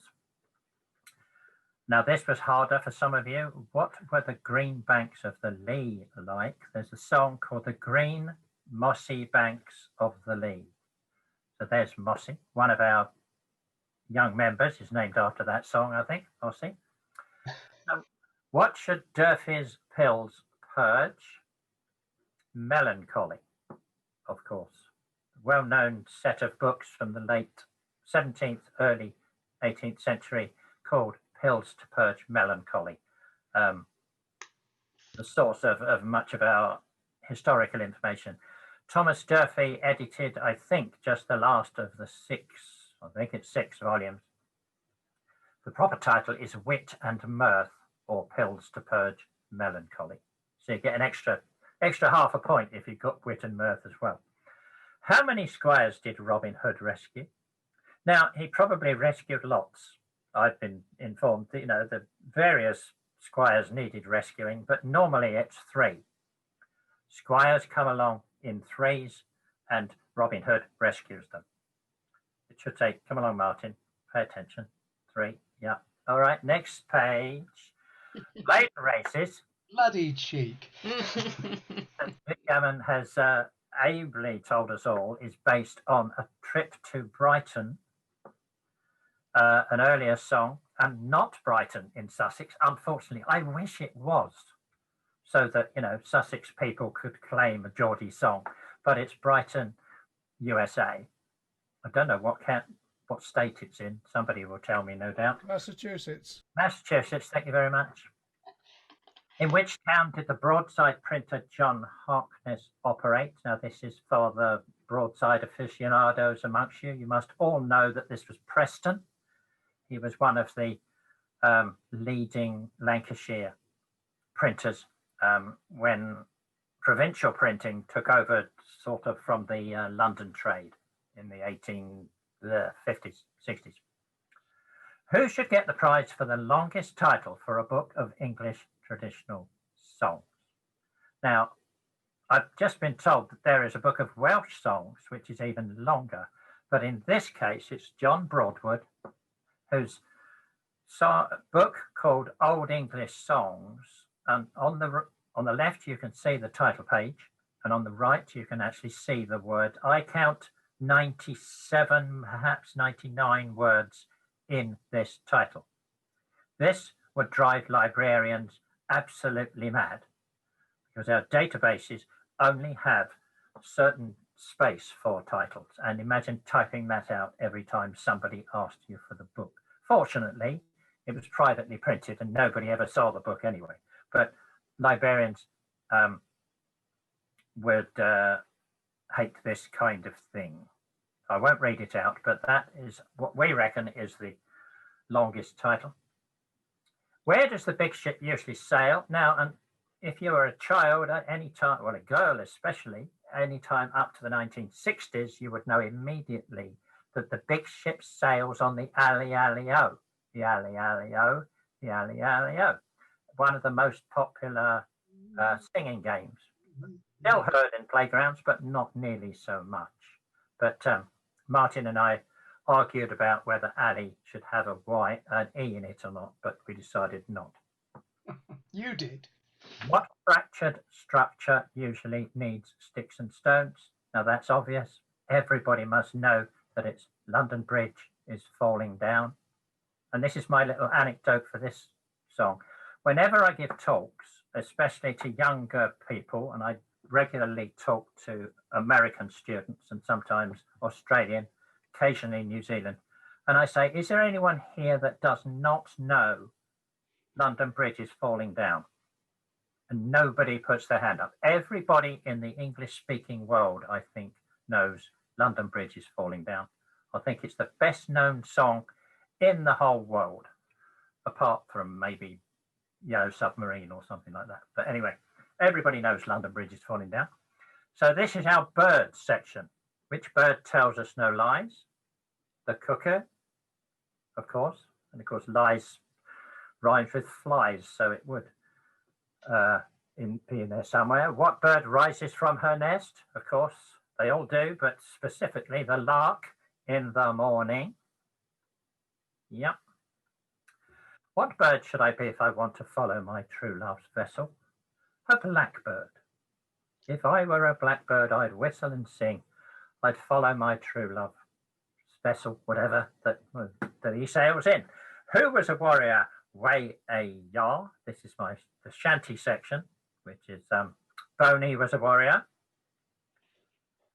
Now, this was harder for some of you. What were the green banks of the Lee like? There's a song called The Green Mossy Banks of the Lee. So there's Mossy. One of our young members is named after that song, I think, Mossy. What should Durfee's pills purge? Melancholy, of course. A well-known set of books from the late 17th, early 18th century called Pills to Purge Melancholy. The source of much of our historical information. Thomas Durfee edited, I think, just the last of the six volumes. The proper title is Wit and Mirth, or Pills to Purge Melancholy. So you get an extra half a point if you've got wit and mirth as well. How many squires did Robin Hood rescue? Now, he probably rescued lots. I've been informed that, the various squires needed rescuing, but normally it's 3. Squires come along in 3s and Robin Hood rescues them. It should say, come along, Martin, pay attention. 3, yeah. All right, next page. Later races. Bloody cheek. Vic Gammon has ably told us all is based on a trip to Brighton, an earlier song, and not Brighton in Sussex. Unfortunately, I wish it was, so that Sussex people could claim a Geordie song, but it's Brighton, USA. I don't know what state it's in. Somebody will tell me, no doubt. Massachusetts. Massachusetts. Thank you very much. In which town did the broadside printer John Harkness operate? Now, this is for the broadside aficionados amongst you. You must all know that this was Preston. He was one of the leading Lancashire printers when provincial printing took over sort of from the London trade. in the 50s, 60s. Who should get the prize for the longest title for a book of English traditional songs? Now, I've just been told that there is a book of Welsh songs which is even longer, but in this case it's John Broadwood, whose book called Old English Songs, and on the left you can see the title page, and on the right you can actually see the word. I count 97, perhaps 99 words in this title. This would drive librarians absolutely mad, because our databases only have certain space for titles, and imagine typing that out every time somebody asked you for the book. Fortunately, it was privately printed and nobody ever saw the book anyway, but librarians would hate this kind of thing. I won't read it out, but that is what we reckon is the longest title. Where does the big ship usually sail? Now, and if you were a child at any time, well, a girl especially, any time up to the 1960s, you would know immediately that the big ship sails on the Alley Alley O, the Alley Alley O, the Alley Alley O, one of the most popular singing games. Still heard in playgrounds, but not nearly so much. But Martin and I argued about whether Alley should have an E in it or not, but we decided not. You did. What fractured structure usually needs sticks and stones? Now that's obvious. Everybody must know that it's London Bridge is falling down. And this is my little anecdote for this song. Whenever I give talks, especially to younger people, and I regularly talk to American students and sometimes Australian, occasionally New Zealand, and I say, is there anyone here that does not know London Bridge is falling down? And nobody puts their hand up. Everybody in the English-speaking world, I think, knows London Bridge is falling down. I think it's the best known song in the whole world, apart from maybe Yellow Submarine or something like that. But anyway, everybody knows London Bridge is falling down. So this is our bird section. Which bird tells us no lies? The cuckoo, of course. And of course, lies rhymes with flies, so it would be in there somewhere. What bird rises from her nest? Of course, they all do, but specifically the lark in the morning. Yep. What bird should I be if I want to follow my true love's vessel? A blackbird. If I were a blackbird, I'd whistle and sing. I'd follow my true love's vessel, whatever that he sails in. Who was a warrior? Way a yar. This is the shanty section, which is Boney was a warrior.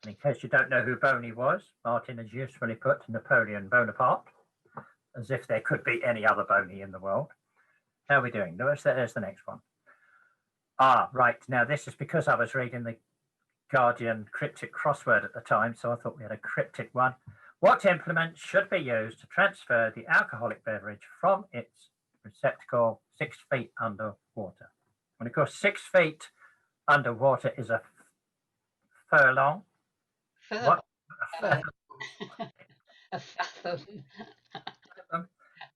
And in case you don't know who Boney was, Martin has usefully put Napoleon Bonaparte, as if there could be any other Boney in the world. How are we doing? There's the next one. Ah, right. Now, this is because I was reading the Guardian cryptic crossword at the time, so I thought we had a cryptic one. What implement should be used to transfer the alcoholic beverage from its receptacle 6 feet underwater? And of course, 6 feet underwater is a furlong. What? A fathom.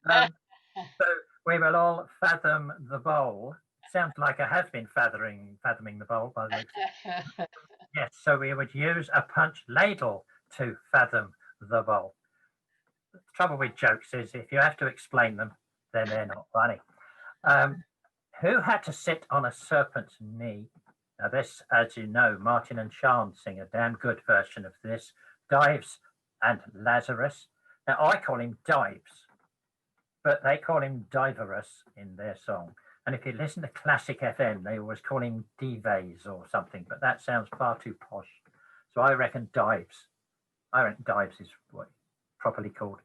So we will all fathom the bowl. Sounds like I have been fathoming the bowl by the looks. Yes, so we would use a punch ladle to fathom the bowl. The trouble with jokes is if you have to explain them, then they're not funny. Who had to sit on a serpent's knee? Now this, as you know, Martin and Sean sing a damn good version of this. Dives and Lazarus. Now I call him Dives, but they call him Diverus in their song. And if you listen to Classic FM, they always call him Dives or something, but that sounds far too posh. So I reckon Dives. I reckon Dives is what it's properly called.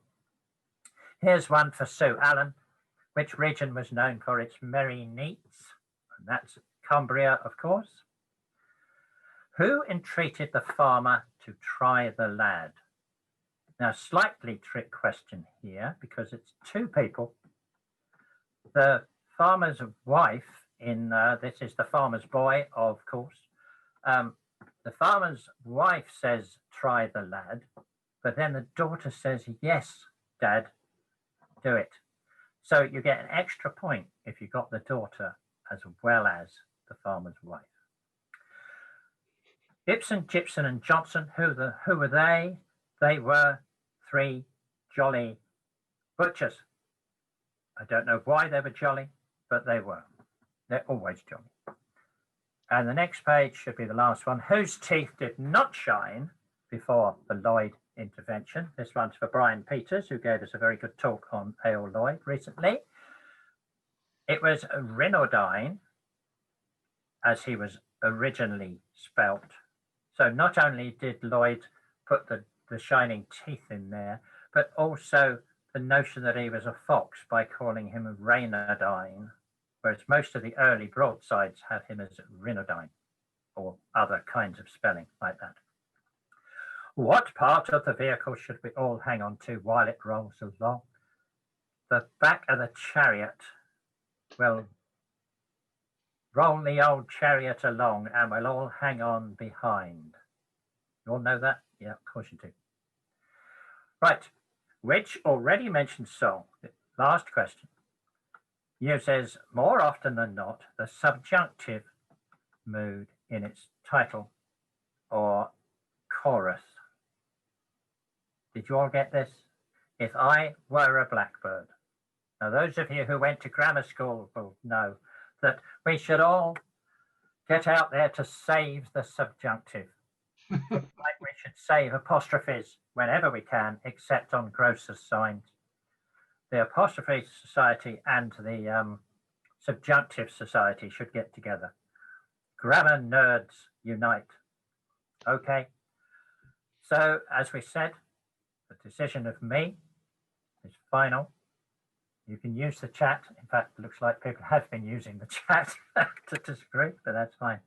Here's one for Sue Allen. Which region was known for its merry neats? And that's Cumbria, of course. Who entreated the farmer to try the lad? Now, slightly trick question here because it's two people. The farmer's wife this is the farmer's boy, of course. The farmer's wife says, try the lad. but then the daughter says, yes, Dad, do it. So you get an extra point if you got the daughter as well as the farmer's wife. Ibsen, Gibson and Johnson, who were they? They were 3 jolly butchers. I don't know why they were jolly, but they were. They're always jolly. And the next page should be the last one. Whose teeth did not shine before the Lloyd intervention? This one's for Brian Peters, who gave us a very good talk on A.O. Lloyd recently. It was Renaudine, as he was originally spelt. So not only did Lloyd put the shining teeth in there, but also the notion that he was a fox by calling him Renaudine, whereas most of the early broadsides had him as Renaudine or other kinds of spelling like that. What part of the vehicle should we all hang on to while it rolls along? The back of the chariot. Well, roll the old chariot along and we'll all hang on behind. You all know that? Yeah, of course you do. Right, which already mentioned song? Last question. Uses more often than not the subjunctive mood in its title or chorus. Did you all get this? If I were a blackbird. Now, those of you who went to grammar school will know that we should all get out there to save the subjunctive. Like we should save apostrophes whenever we can, except on grosser signs. The Apostrophe Society and the Subjunctive Society should get together. Grammar nerds unite. Okay. So, as we said, the decision of me is final. You can use the chat. In fact, it looks like people have been using the chat to disagree, but that's fine.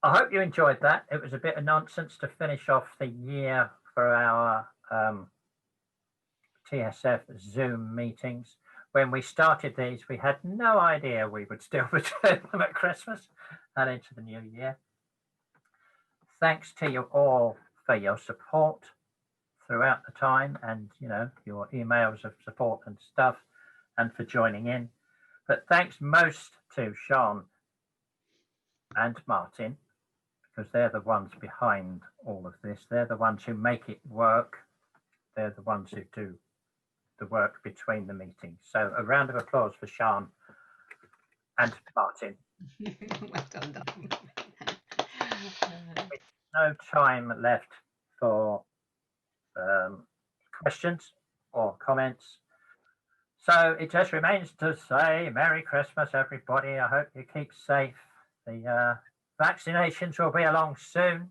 I hope you enjoyed that. It was a bit of nonsense to finish off the year for our TSF Zoom meetings. When we started these, we had no idea we would still be doing them at Christmas and into the new year. Thanks to you all for your support throughout the time and, you know, your emails of support and stuff and for joining in. But thanks most to Sean and Martin, because they're the ones behind all of this. They're the ones who make it work. They're the ones who do the work between the meetings. So a round of applause for Sean and Martin. Well done. No time left for questions or comments. So it just remains to say Merry Christmas, everybody. I hope you keep safe. The vaccinations will be along soon.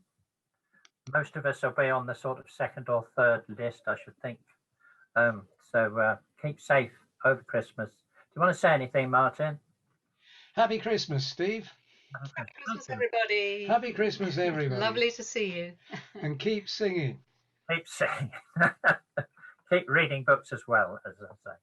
Most of us will be on the sort of second or third list, I should think. So keep safe over Christmas. Do you want to say anything, Martin? Happy Christmas, Steve. Happy Christmas, everybody. Happy Christmas, everybody. Lovely to see you. And keep singing. Keep singing. Keep reading books as well, as I say.